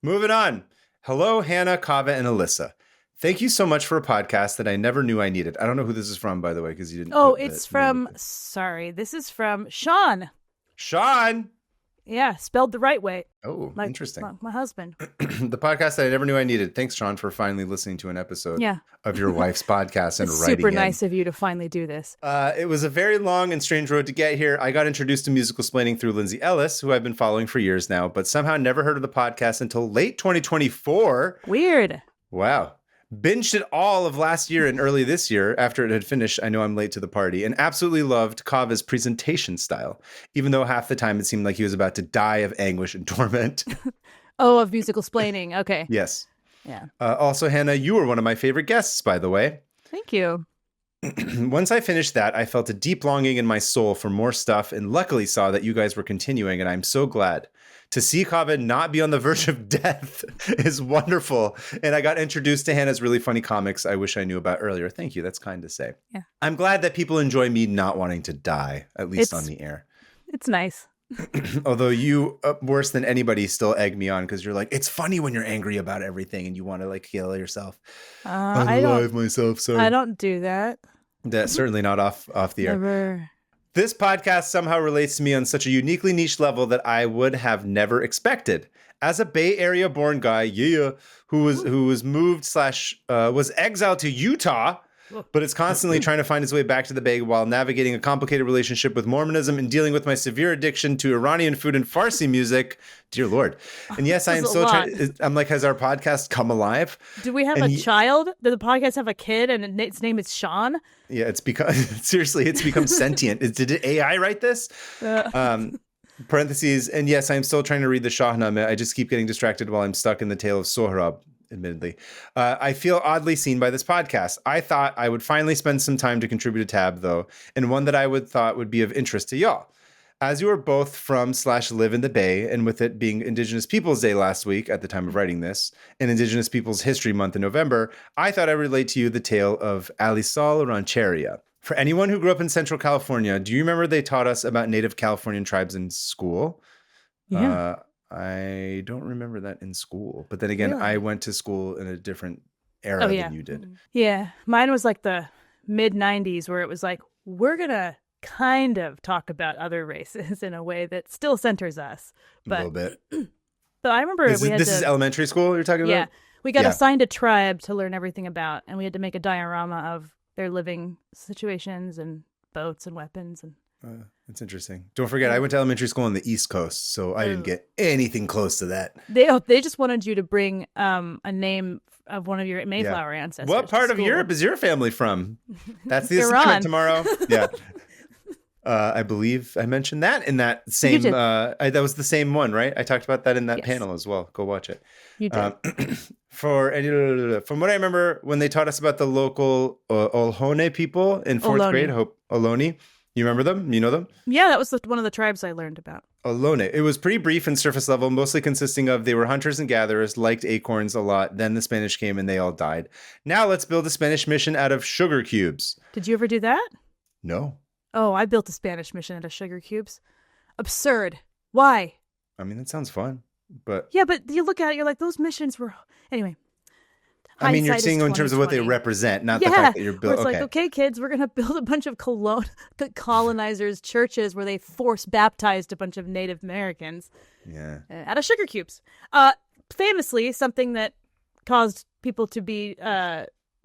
Moving on. Hello, Hannah, Kaveh, and Alyssa. Thank you so much for a podcast that I never knew I needed. I don't know who this is from, by the way, because you didn't. Oh, it's from, this is from Sean. Sean? Yeah, spelled the right way. Oh, interesting. My husband. The podcast that I never knew I needed. Thanks, Sean, for finally listening to an episode of your wife's podcast and it's writing super nice of you to finally do this. It was a very long and strange road to get here. I got introduced to musical splaining through Lindsay Ellis, who I've been following for years now, but somehow never heard of the podcast until late 2024. Weird. Wow. Binged it all of last year and early this year after it had finished. I know I'm late to the party, and absolutely loved Kaveh's presentation style, even though half the time it seemed like he was about to die of anguish and torment. Of musical splaining. Okay. Yes. Yeah. Also, Hannah, you were one of my favorite guests, by the way. Thank you. Once I finished that, I felt a deep longing in my soul for more stuff, and luckily saw that you guys were continuing, and I'm so glad. To see Kaveh not be on the verge of death is wonderful. And I got introduced to Hannah's really funny comics I wish I knew about earlier. Thank you. That's kind to say. Yeah. I'm glad that people enjoy me not wanting to die, at least on the air. It's nice. Although you, worse than anybody, still egg me on because you're like, it's funny when you're angry about everything and you want to like kill yourself. Unalive myself. Sorry. I don't do that. That's certainly not off the air. Never. This podcast somehow relates to me on such a uniquely niche level that I would have never expected. As a Bay Area born guy, who was moved / was exiled to Utah, but is constantly trying to find his way back to the Bay while navigating a complicated relationship with Mormonism and dealing with my severe addiction to Iranian food and Farsi music. Dear Lord. And yes, I am still trying. I'm like, has our podcast come alive? Do we have a child? Did the podcast have a kid and its name is Sean? Yeah, it's become, seriously, it's become sentient. Did AI write this? Parentheses, and yes, I'm still trying to read the Shahnameh. I just keep getting distracted while I'm stuck in the tale of Sohrab. Admittedly, I feel oddly seen by this podcast. I thought I would finally spend some time to contribute a tab, though, and one that I thought would be of interest to y'all. As you are both from / live in the Bay, and with it being Indigenous Peoples Day last week at the time of writing this, and Indigenous Peoples History Month in November, I thought I'd relate to you the tale of Alyssa Rancheria. For anyone who grew up in Central California, do you remember they taught us about Native Californian tribes in school? Yeah. I don't remember that in school. But then again, I went to school in a different era than you did. Yeah. Mine was like the mid-90s where it was like, we're going to kind of talk about other races in a way that still centers us. But, a little bit. But I remember This is elementary school you're talking about? Yeah. We got assigned a tribe to learn everything about, and we had to make a diorama of their living situations and boats and weapons. And that's interesting. Don't forget, I went to elementary school on the East Coast, so I didn't get anything close to that. They just wanted you to bring a name of one of your Mayflower ancestors. What part of Europe is your family from? That's the Iran. assignment tomorrow. Yeah. I believe I mentioned that in that same, that was the same one, right? I talked about that in that panel as well. Go watch it. You did. From what I remember, when they taught us about the local Ohlone people in fourth grade, Ohlone, you remember them? You know them? Yeah, that was one of the tribes I learned about. Ohlone. It was pretty brief and surface level, mostly consisting of they were hunters and gatherers, liked acorns a lot. Then the Spanish came and they all died. Now let's build a Spanish mission out of sugar cubes. Did you ever do that? No. Oh, I built a Spanish mission out of sugar cubes. Absurd. Why? I mean, that sounds fun, but... Yeah, but you look at it, you're like, those missions were... Anyway. I mean, you're seeing them in terms of what they represent, not the fact that you're building... It's like, okay, kids, we're going to build a bunch of colonizers' churches where they force baptized a bunch of Native Americans out of sugar cubes. Famously, something that caused people to be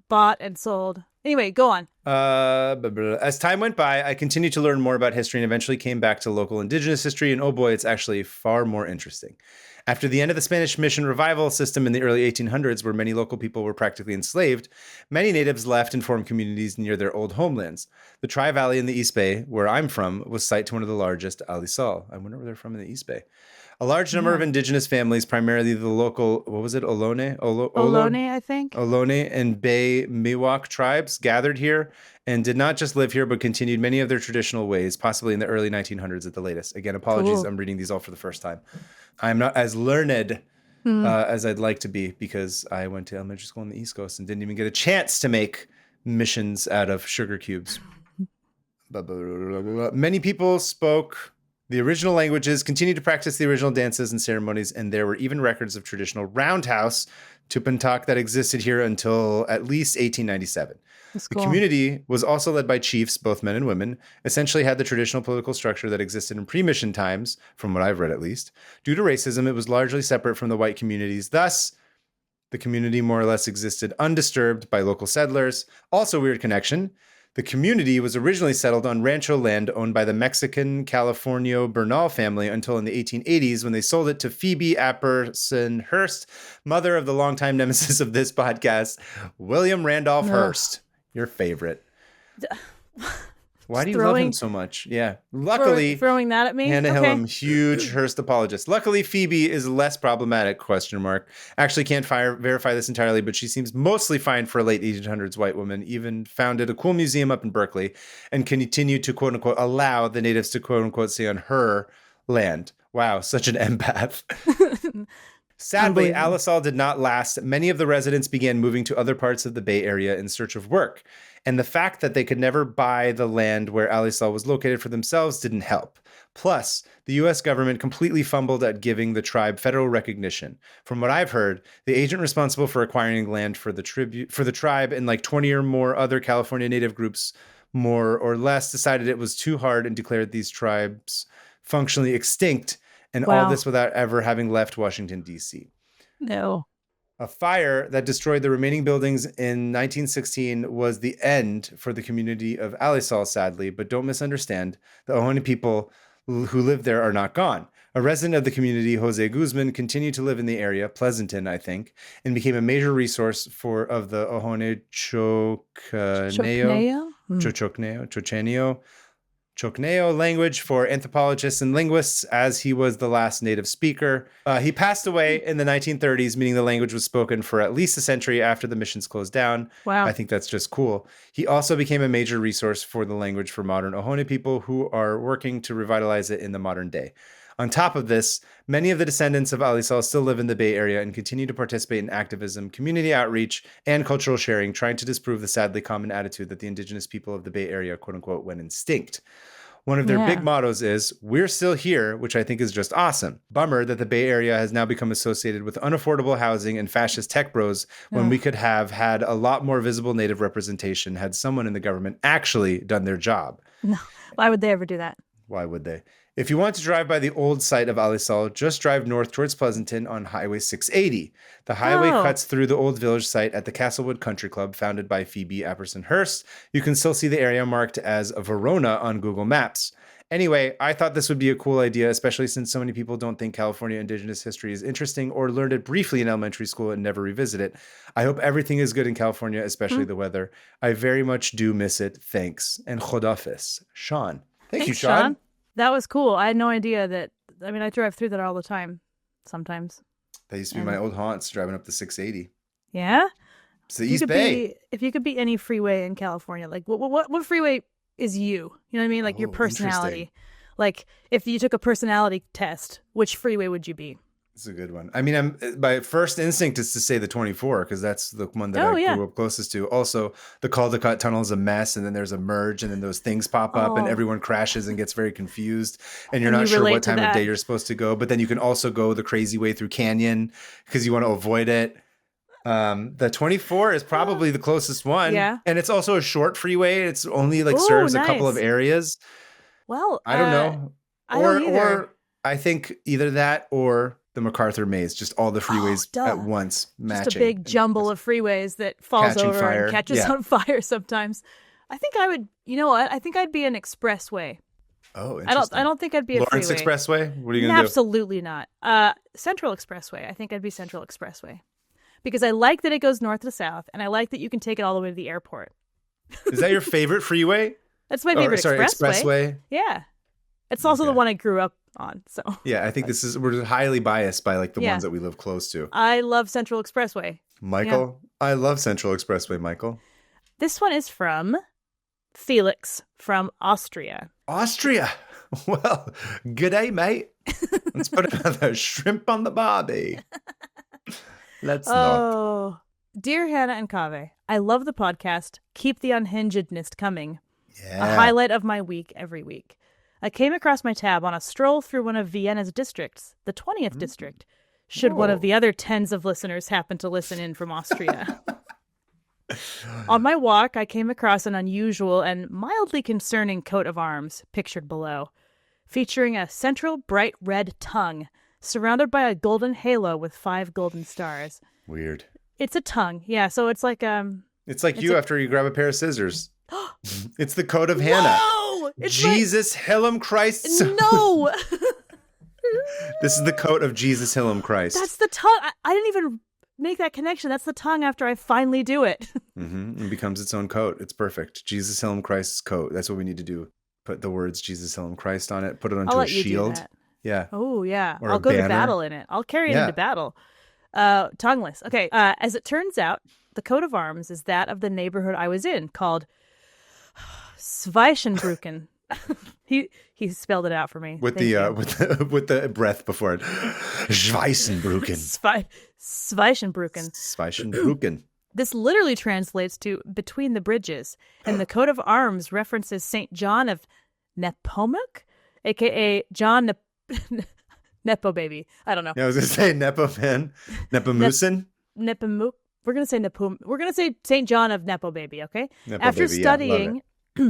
bought and sold. Anyway, go on. As time went by, I continued to learn more about history and eventually came back to local indigenous history. And oh boy, it's actually far more interesting. After the end of the Spanish mission revival system in the early 1800s, where many local people were practically enslaved, many natives left and formed communities near their old homelands. The Tri Valley in the East Bay, where I'm from, was site to one of the largest Alyssa. I wonder where they're from in the East Bay. A large number of indigenous families, primarily the local, what was it, Ohlone? Ohlone, I think. Ohlone and Bay Miwok tribes gathered here and did not just live here, but continued many of their traditional ways, possibly in the early 1900s at the latest. Again, apologies, I'm reading these all for the first time. I'm not as learned as I'd like to be because I went to elementary school on the East Coast and didn't even get a chance to make missions out of sugar cubes. Many people spoke the original languages, continued to practice the original dances and ceremonies, and there were even records of traditional roundhouse tupantak that existed here until at least 1897. That's The cool. community was also led by chiefs, both men and women, essentially had the traditional political structure that existed in pre-mission times, from what I've read at least. Due to racism, it was largely separate from the white communities. Thus, the community more or less existed undisturbed by local settlers. Also, weird connection. The community was originally settled on rancho land owned by the Mexican Californio Bernal family until in the 1880s when they sold it to Phoebe Apperson Hearst, mother of the longtime nemesis of this podcast, William Randolph Hearst, your favorite. Why do you love him so much? Yeah. Luckily, throwing that at me. Hannah Hillam, huge Hearst apologist. Luckily, Phoebe is less problematic, ? Actually can't verify this entirely, but she seems mostly fine for a late 1800s white woman, even founded a cool museum up in Berkeley, and continued to, quote unquote, allow the natives to, quote unquote, stay on her land. Wow, such an empath. Sadly, Alyssa did not last. Many of the residents began moving to other parts of the Bay Area in search of work. And the fact that they could never buy the land where Alyssa was located for themselves didn't help. Plus, the U.S. government completely fumbled at giving the tribe federal recognition. From what I've heard, the agent responsible for acquiring land for the tribe and like 20 or more other California Native groups, more or less, decided it was too hard and declared these tribes functionally extinct. And all this without ever having left Washington, D.C. No. A fire that destroyed the remaining buildings in 1916 was the end for the community of Alyssa, sadly, but don't misunderstand. The Ohlone people who live there are not gone. A resident of the community, Jose Guzman, continued to live in the area, Pleasanton, I think, and became a major resource of the Ohlone Chocneo language for anthropologists and linguists, as he was the last native speaker. He passed away in the 1930s, meaning the language was spoken for at least a century after the missions closed down. Wow. I think that's just cool. He also became a major resource for the language for modern Ohlone people who are working to revitalize it in the modern day. On top of this, many of the descendants of Alyssa still live in the Bay Area and continue to participate in activism, community outreach, and cultural sharing, trying to disprove the sadly common attitude that the indigenous people of the Bay Area, quote unquote, went extinct. One of their big mottos is, "We're still here," which I think is just awesome. Bummer that the Bay Area has now become associated with unaffordable housing and fascist tech bros when we could have had a lot more visible native representation had someone in the government actually done their job. No, why would they ever do that? Why would they? If you want to drive by the old site of Alyssa, just drive north towards Pleasanton on Highway 680. The highway cuts through the old village site at the Castlewood Country Club, founded by Phoebe Apperson Hearst. You can still see the area marked as Verona on Google Maps. Anyway, I thought this would be a cool idea, especially since so many people don't think California Indigenous history is interesting or learned it briefly in elementary school and never revisit it. I hope everything is good in California, especially the weather. I very much do miss it. Thanks. And Khodafis. Sean. Thanks, you, Sean. That was cool. I had no idea that. I mean, I drive through that all the time sometimes. That used to be my old haunts, driving up the 680. Yeah? It's the East Bay. If you could be any freeway in California, like what freeway is you? You know what I mean? Like your personality. Like if you took a personality test, which freeway would you be? It's a good one. I mean, my first instinct is to say the 24 because that's the one that I grew up closest to. Also, the Caldecott Tunnel is a mess, and then there's a merge, and then those things pop up, and everyone crashes and gets very confused, and you're not sure what time of day you're supposed to go. But then you can also go the crazy way through Canyon because you want to avoid it. The 24 is probably the closest one, and it's also a short freeway. It's only serves a couple of areas. Well, I don't know, or I think either that or the MacArthur Maze, just all the freeways at once matching. Just a big jumble of freeways that falls over and catches on fire sometimes. I think I would, you know what? I think I'd be an expressway. Oh, interesting. I don't think I'd be a Lawrence freeway. Expressway? What are you going to do? Absolutely not. Central Expressway. I think I'd be Central Expressway. Because I like that it goes north to south, and I like that you can take it all the way to the airport. Is that your favorite freeway? That's my favorite expressway. Yeah. It's also the one I grew up on. So yeah, I think we're highly biased by the ones that we live close to. I love Central Expressway. Michael, I love Central Expressway, Michael. This one is from Felix from Austria. Austria? Well, g'day, mate. Let's put another shrimp on the barbie. Let's not. Dear Hannah and Kaveh, I love the podcast. Keep the unhingedness coming. Yeah. A highlight of my week every week. I came across my tab on a stroll through one of Vienna's districts, the 20th district, should one of the other tens of listeners happen to listen in from Austria. On my walk, I came across an unusual and mildly concerning coat of arms, pictured below, featuring a central bright red tongue, surrounded by a golden halo with 5 golden stars. Weird. It's a tongue, yeah, so it's like... It's like after you grab a pair of scissors. It's the coat of Hannah. Whoa! Jesus Hillam Christ. No! This is the coat of Jesus Hillam Christ. That's the tongue. I didn't even make that connection. That's the tongue after I finally do it. It becomes its own coat. It's perfect. Jesus Hillam Christ's coat. That's what we need to do. Put the words Jesus Hillam Christ on it. Put it onto a shield. Yeah. Oh, yeah. Or I'll go banner. to battle in it. I'll carry it into battle. Tongueless. Okay. As it turns out, the coat of arms is that of the neighborhood I was in, called Zweichenbrücken. He spelled it out for me. With the breath before it. Zweichenbrücken. Zweichenbrücken. Zweichenbrücken. This literally translates to between the bridges, and the coat of arms references St. John of Nepomuk, aka John Nepo baby. I don't know. Yeah, I was gonna say Nepo man. Nepomucin? Nepomuk. We're gonna say Nepom. We're gonna say St. John of Nepo baby, okay? Nepo After baby, studying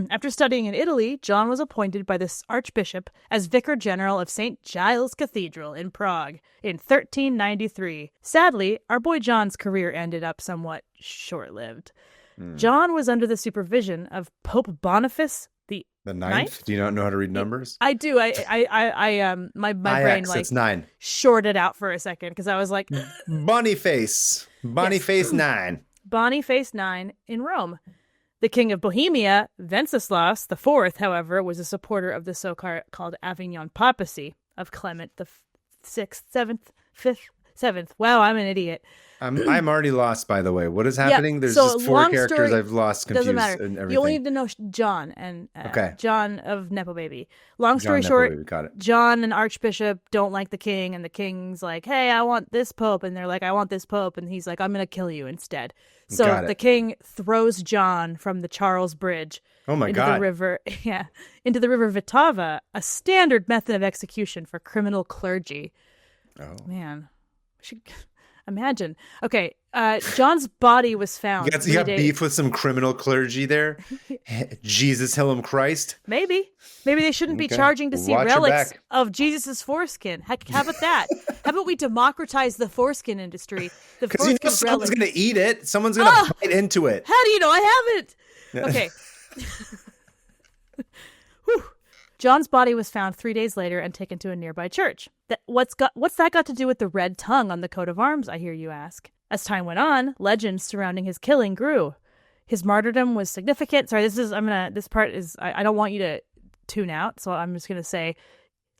after studying in Italy, John was appointed by the Archbishop as Vicar General of St. Giles Cathedral in Prague in 1393. Sadly, our boy John's career ended up somewhat short-lived. John was under the supervision of Pope Boniface the ninth? Do you not know how to read numbers? I do. My brain it's 9. shorted out for a second because I was like Boniface 9. Boniface 9 in Rome. The King of Bohemia, Wenceslas IV, however, was a supporter of the so-called Avignon papacy of Clement the 6th, 7th, 5th, 7th. Wow, I'm an idiot. I'm already lost, by the way. What is happening? There's so just 4 characters I've lost, confused, doesn't matter. and everything. You only need to know John and John of Nepo Baby. Long story short, got it. John and Archbishop don't like the king, and the king's like, hey, I want this pope. And they're like, I want this pope. And he's like, I'm going to kill you instead. So the king throws John from the Charles Bridge into the river, into the river Vitava, a standard method of execution for criminal clergy. Oh man, imagine. Okay, John's body was found. You got beef with some criminal clergy there? Jesus, Hillam Christ? Maybe they shouldn't be charging to see relics of Jesus's foreskin. Heck, how about that? How about we democratize the foreskin industry? Because someone's going to eat it. Someone's going to bite into it. How do you know I haven't? Okay. John's body was found 3 days later and taken to a nearby church. What's that got to do with the red tongue on the coat of arms, I hear you ask? As time went on, legends surrounding his killing grew. His martyrdom was significant. Sorry, this part is, I don't want you to tune out, so I'm just going to say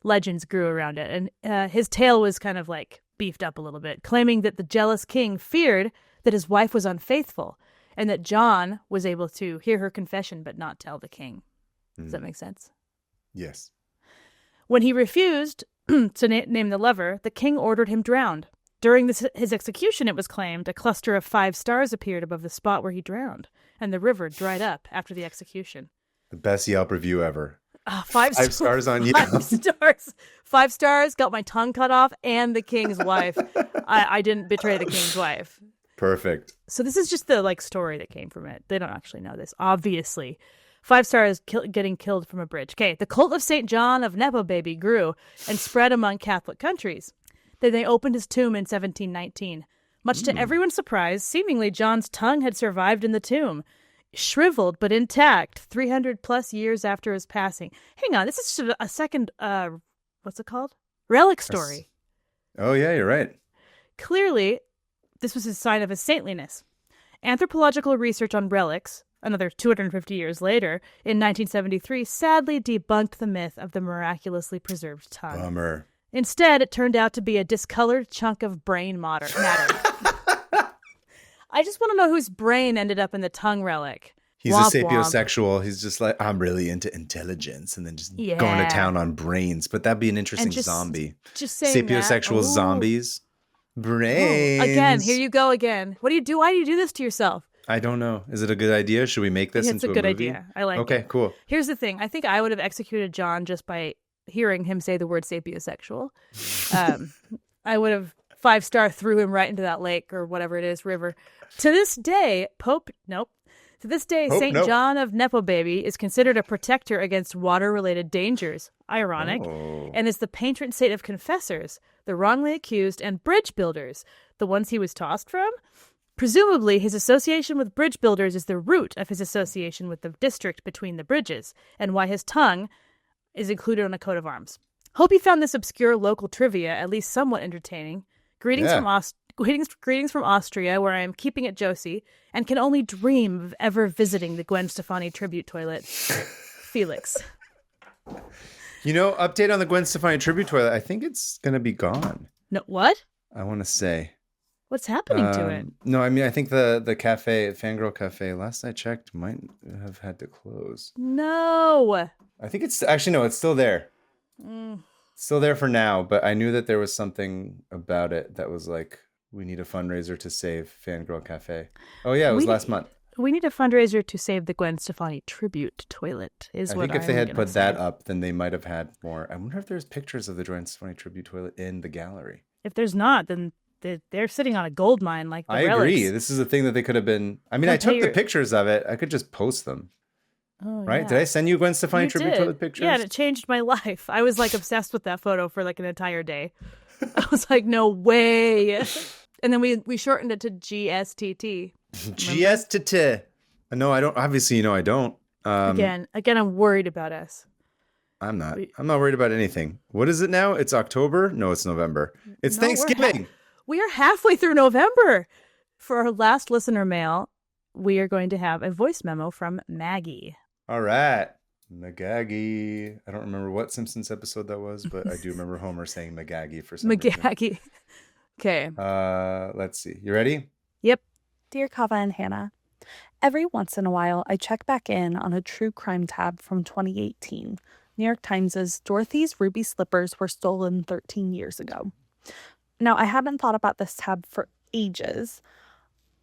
legends grew around it. And his tale was kind of like beefed up a little bit, claiming that the jealous king feared that his wife was unfaithful and that John was able to hear her confession but not tell the king. Does that make sense? Yes. When he refused to name the lover, the king ordered him drowned. During his execution, it was claimed, a cluster of 5 stars appeared above the spot where he drowned, and the river dried up after the execution. The best Yelp review ever. 5 stars on Yelp. 5 stars. 5 stars, got my tongue cut off, and the king's wife. I didn't betray the king's wife. Perfect. So this is just the story that came from it. They don't actually know this, obviously. 5 stars getting killed from a bridge. Okay, the cult of St. John of Nepo Baby grew and spread among Catholic countries. Then they opened his tomb in 1719. Much to everyone's surprise, seemingly John's tongue had survived in the tomb, shriveled but intact 300 plus years after his passing. Hang on, this is a second, what's it called? Relic story. Oh yeah, you're right. Clearly, this was a sign of his saintliness. Anthropological research on relics, another 250 years later, in 1973, sadly debunked the myth of the miraculously preserved tongue. Bummer. Instead, it turned out to be a discolored chunk of brain matter. I just want to know whose brain ended up in the tongue relic. He's a sapiosexual. He's just like, I'm really into intelligence, and then just going to town on brains. But that'd be an interesting zombie. Just saying sapiosexual zombies. Brains. Again, here you go again. What do you do? Why do you do this to yourself? I don't know. Is it a good idea? Should we make this into a movie? It's a good idea. I like it. Okay, cool. Here's the thing. I think I would have executed John just by hearing him say the word sapiosexual. I would have 5-star threw him right into that lake or whatever it is, river. To this day, St. John of Nepo Baby is considered a protector against water-related dangers. Ironic. And is the patron saint of confessors, the wrongly accused, and bridge builders, the ones he was tossed from. Presumably, his association with bridge builders is the root of his association with the district between the bridges, and why his tongue is included on a coat of arms. Hope you found this obscure local trivia at least somewhat entertaining. Greetings from Austria, where I am keeping it Josie, and can only dream of ever visiting the Gwen Stefani tribute toilet. Felix. Update on the Gwen Stefani tribute toilet. I think it's going to be gone. No, what? I want to say. What's happening to it? No, I mean, I think the cafe, Fangirl Cafe, last I checked, might have had to close. No. I think it's still there. Still there for now, but I knew that there was something about it that was like, we need a fundraiser to save Fangirl Cafe. Oh yeah, it was last month. We need a fundraiser to save the Gwen Stefani tribute toilet. I think if they had put that up, then they might have had more. I wonder if there's pictures of the Gwen Stefani tribute toilet in the gallery. If there's not, then they're sitting on a gold mine like the relics. I agree. This is a thing that they could have been. I mean, I took the pictures of it. I could just post them. Oh, right? Yeah. Did I send you Gwen Stefani tribute toilet pictures? Yeah, and it changed my life. I was like obsessed with that photo for like an entire day. I was like, no way. And then we shortened it to GSTT. GSTT. No, I don't. Obviously, I don't. Again, I'm worried about us. I'm not. I'm not worried about anything. What is it now? It's October? No, it's November. It's Thanksgiving. We are halfway through November. For our last listener mail, we are going to have a voice memo from Maggie. All right. Magaggie. I don't remember what Simpsons episode that was, but I do remember Homer saying Magaggie for some reason. Magaggie. Okay. Let's see. You ready? Yep. Dear Kaveh and Hannah, every once in a while, I check back in on a true crime tab from 2018. New York Times' Dorothy's ruby slippers were stolen 13 years ago. Now, I hadn't thought about this tab for ages,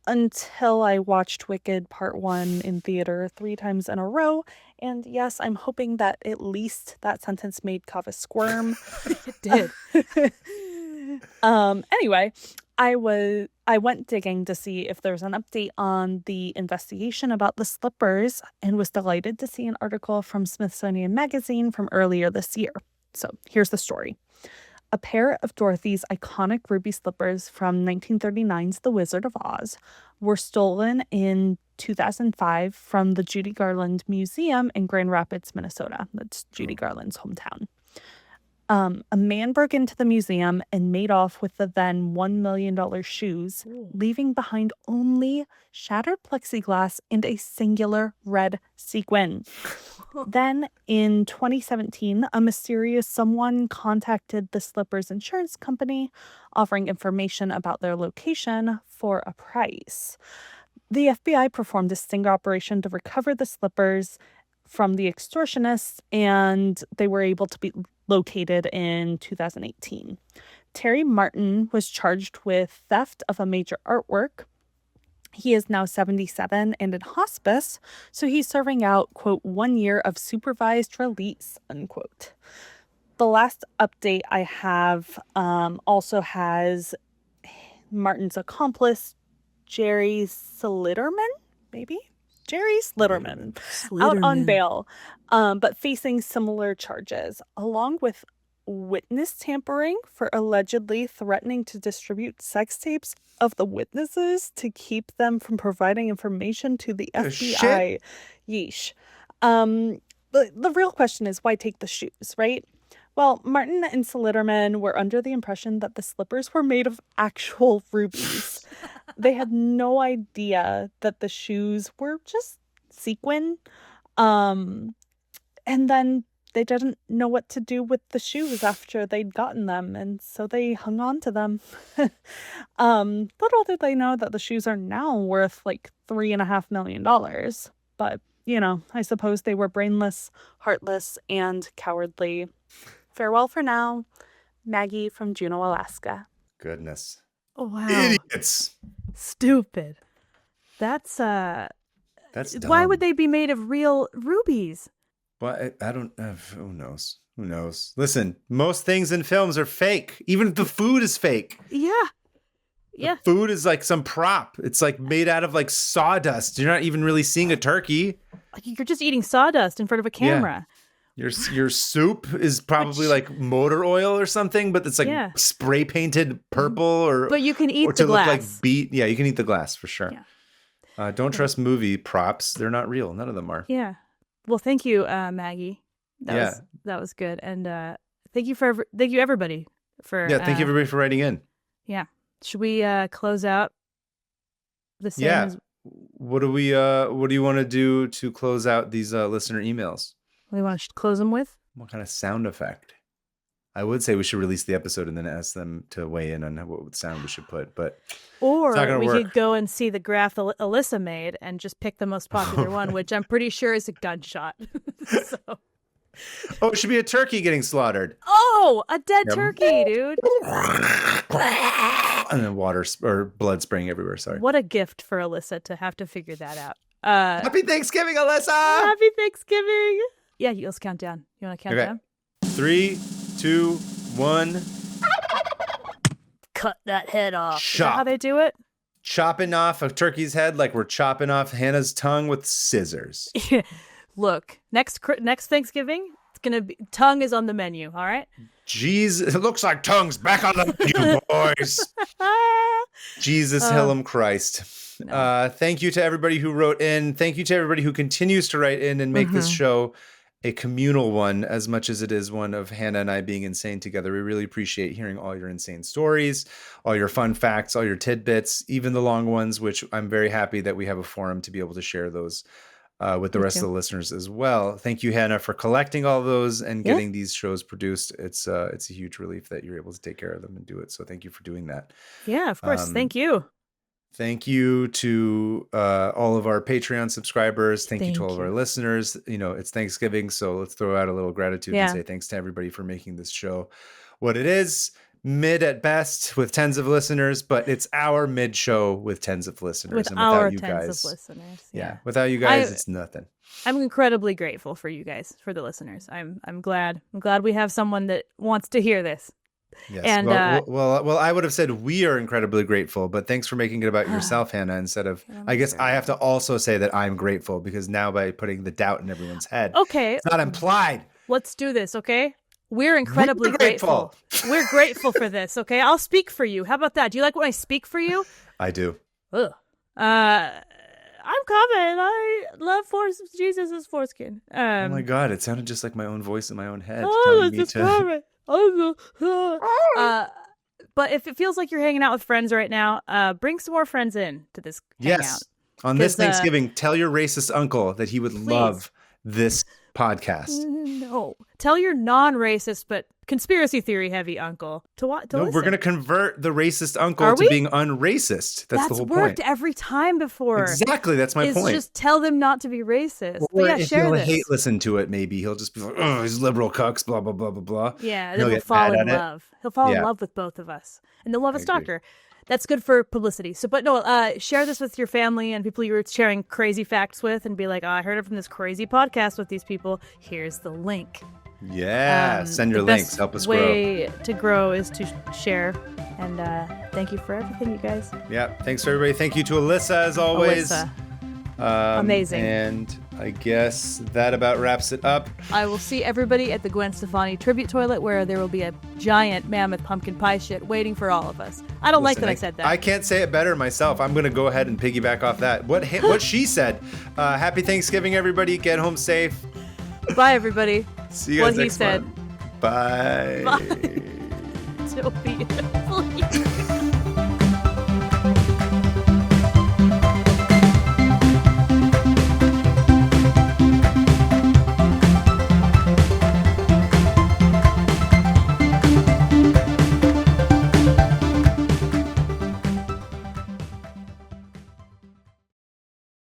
until I watched Wicked Part 1 in theater 3 times in a row. And yes, I'm hoping that at least that sentence made Kaveh squirm. It did. Anyway, I went digging to see if there was an update on the investigation about the slippers and was delighted to see an article from Smithsonian Magazine from earlier this year. So here's the story. A pair of Dorothy's iconic ruby slippers from 1939's The Wizard of Oz were stolen in 2005 from the Judy Garland Museum in Grand Rapids, Minnesota. That's Judy Garland's hometown. A man broke into the museum and made off with the then $1 million shoes, leaving behind only shattered plexiglass and a singular red sequin. Then, in 2017, a mysterious someone contacted the slippers insurance company, offering information about their location for a price. The FBI performed a sting operation to recover the slippers from the extortionists, and they were able to be located in 2018. Terry Martin was charged with theft of a major artwork. He is now 77 and in hospice, so he's serving out, quote, 1 year of supervised release, unquote. The last update I have also has Martin's accomplice, Jerry Slitterman, maybe? Jerry Slitterman, out on bail, but facing similar charges, along with witness tampering for allegedly threatening to distribute sex tapes of the witnesses to keep them from providing information to the FBI. Yeesh. The real question is, why take the shoes, right? Well, Martin and Slitterman were under the impression that the slippers were made of actual rubies. They had no idea that the shoes were just sequin. And then they didn't know what to do with the shoes after they'd gotten them, and so they hung on to them. Little did they know that the shoes are now worth like $3.5 million. But, you know, I suppose they were brainless, heartless, and cowardly. Farewell for now, Maggie from Juneau, Alaska. Goodness. Oh, wow. Idiots. Stupid. That's dumb. Why would they be made of real rubies? Well, I don't. Who knows? Who knows? Listen, most things in films are fake. Even the food is fake. Yeah. The food is like some prop. It's like made out of like sawdust. You're not even really seeing a turkey. Like you're just eating sawdust in front of a camera. Yeah. Your soup is probably like motor oil or something, but it's like spray painted purple But you can eat or the to glass. look like beet. Yeah, you can eat the glass for sure. Yeah. Don't trust movie props. They're not real. None of them are. Yeah. Well, thank you, Maggie. That was good, and thank you everybody for. Yeah, thank you everybody for writing in. Yeah, should we close out the same? Yeah. What do you want to do to close out these listener emails? What do you want to close them with? What kind of sound effect? I would say we should release the episode and then ask them to weigh in on what sound we should put, but or we could go and see the graph Alyssa made and just pick the most popular one, which I'm pretty sure is a gunshot. So. Oh, it should be a turkey getting slaughtered. Oh, a dead turkey, dude. And then water or blood spraying everywhere. Sorry. What a gift for Alyssa to have to figure that out. Happy Thanksgiving, Alyssa! Happy Thanksgiving! Yeah, let's count down. You want to count down? 3, 2, 1. Cut that head off. Chop. Is that how they do it? Chopping off a turkey's head like we're chopping off Hannah's tongue with scissors. Look, next Thanksgiving, it's gonna be tongue is on the menu. All right. Jeez, it looks like tongue's back on the menu, boys. Jesus, Hillam Christ. No. Thank you to everybody who wrote in. Thank you to everybody who continues to write in and make this show a communal one as much as it is one of Hannah and I being insane together. We really appreciate hearing all your insane stories, all your fun facts, all your tidbits, even the long ones, which I'm very happy that we have a forum to be able to share those with the rest of the listeners as well. Thank you, Hannah, for collecting all those and getting these shows produced. It's a huge relief that you're able to take care of them and do it. So thank you for doing that. Yeah, of course. Thank you. Thank you to all of our Patreon subscribers. Thank you to all of our listeners. You know, it's Thanksgiving, so let's throw out a little gratitude and say thanks to everybody for making this show what it is. mid at best with tens of listeners, but it's our mid show with tens of listeners. With and our without you tens guys, of listeners. yeah. Without you guys, it's nothing. I'm incredibly grateful for you guys, for the listeners. I'm glad we have someone that wants to hear this. Yes. And well, I would have said we are incredibly grateful, but thanks for making it about yourself, Hannah, instead of, I guess I have to also say that I'm grateful, because now by putting the doubt in everyone's head, okay, it's not implied. Let's do this, okay? We're incredibly grateful. We're grateful for this, okay? I'll speak for you. How about that? Do you like when I speak for you? I do. Ugh. I'm Kaveh, and I love Jesus' foreskin. Oh my God, it sounded just like my own voice in my own head. But if it feels like you're hanging out with friends right now, bring some more friends in to this hangout. Yes. On this Thanksgiving, tell your racist uncle that he would love this podcast. No. Tell your non-racist but conspiracy theory heavy uncle to listen. We're going to convert the racist uncle to being unracist. That's the whole point. That's worked every time before. Exactly. That's my point. Just tell them not to be racist. Or but if share he'll this. hate listen to it, maybe he'll just be like, oh, he's liberal cucks, blah, blah, blah, blah, blah. Yeah, then he'll fall in love. He'll fall in love with both of us. And they'll love his doctor. That's good for publicity. So, but no, share this with your family and people you were sharing crazy facts with, and be like, oh, I heard it from this crazy podcast with these people. Here's the link. Yeah, send your links. Help us grow. The way to grow is to share. And thank you for everything, you guys. Yeah, thanks for everybody. Thank you to Alyssa, as always. Alyssa. Amazing. And I guess that about wraps it up. I will see everybody at the Gwen Stefani tribute toilet, where there will be a giant mammoth pumpkin pie shit waiting for all of us. I don't like that I said that. I can't say it better myself. I'm going to go ahead and piggyback off that. What she said. Happy Thanksgiving, everybody. Get home safe. Bye, everybody. See you guys next said. month. Bye. Bye. So beautiful.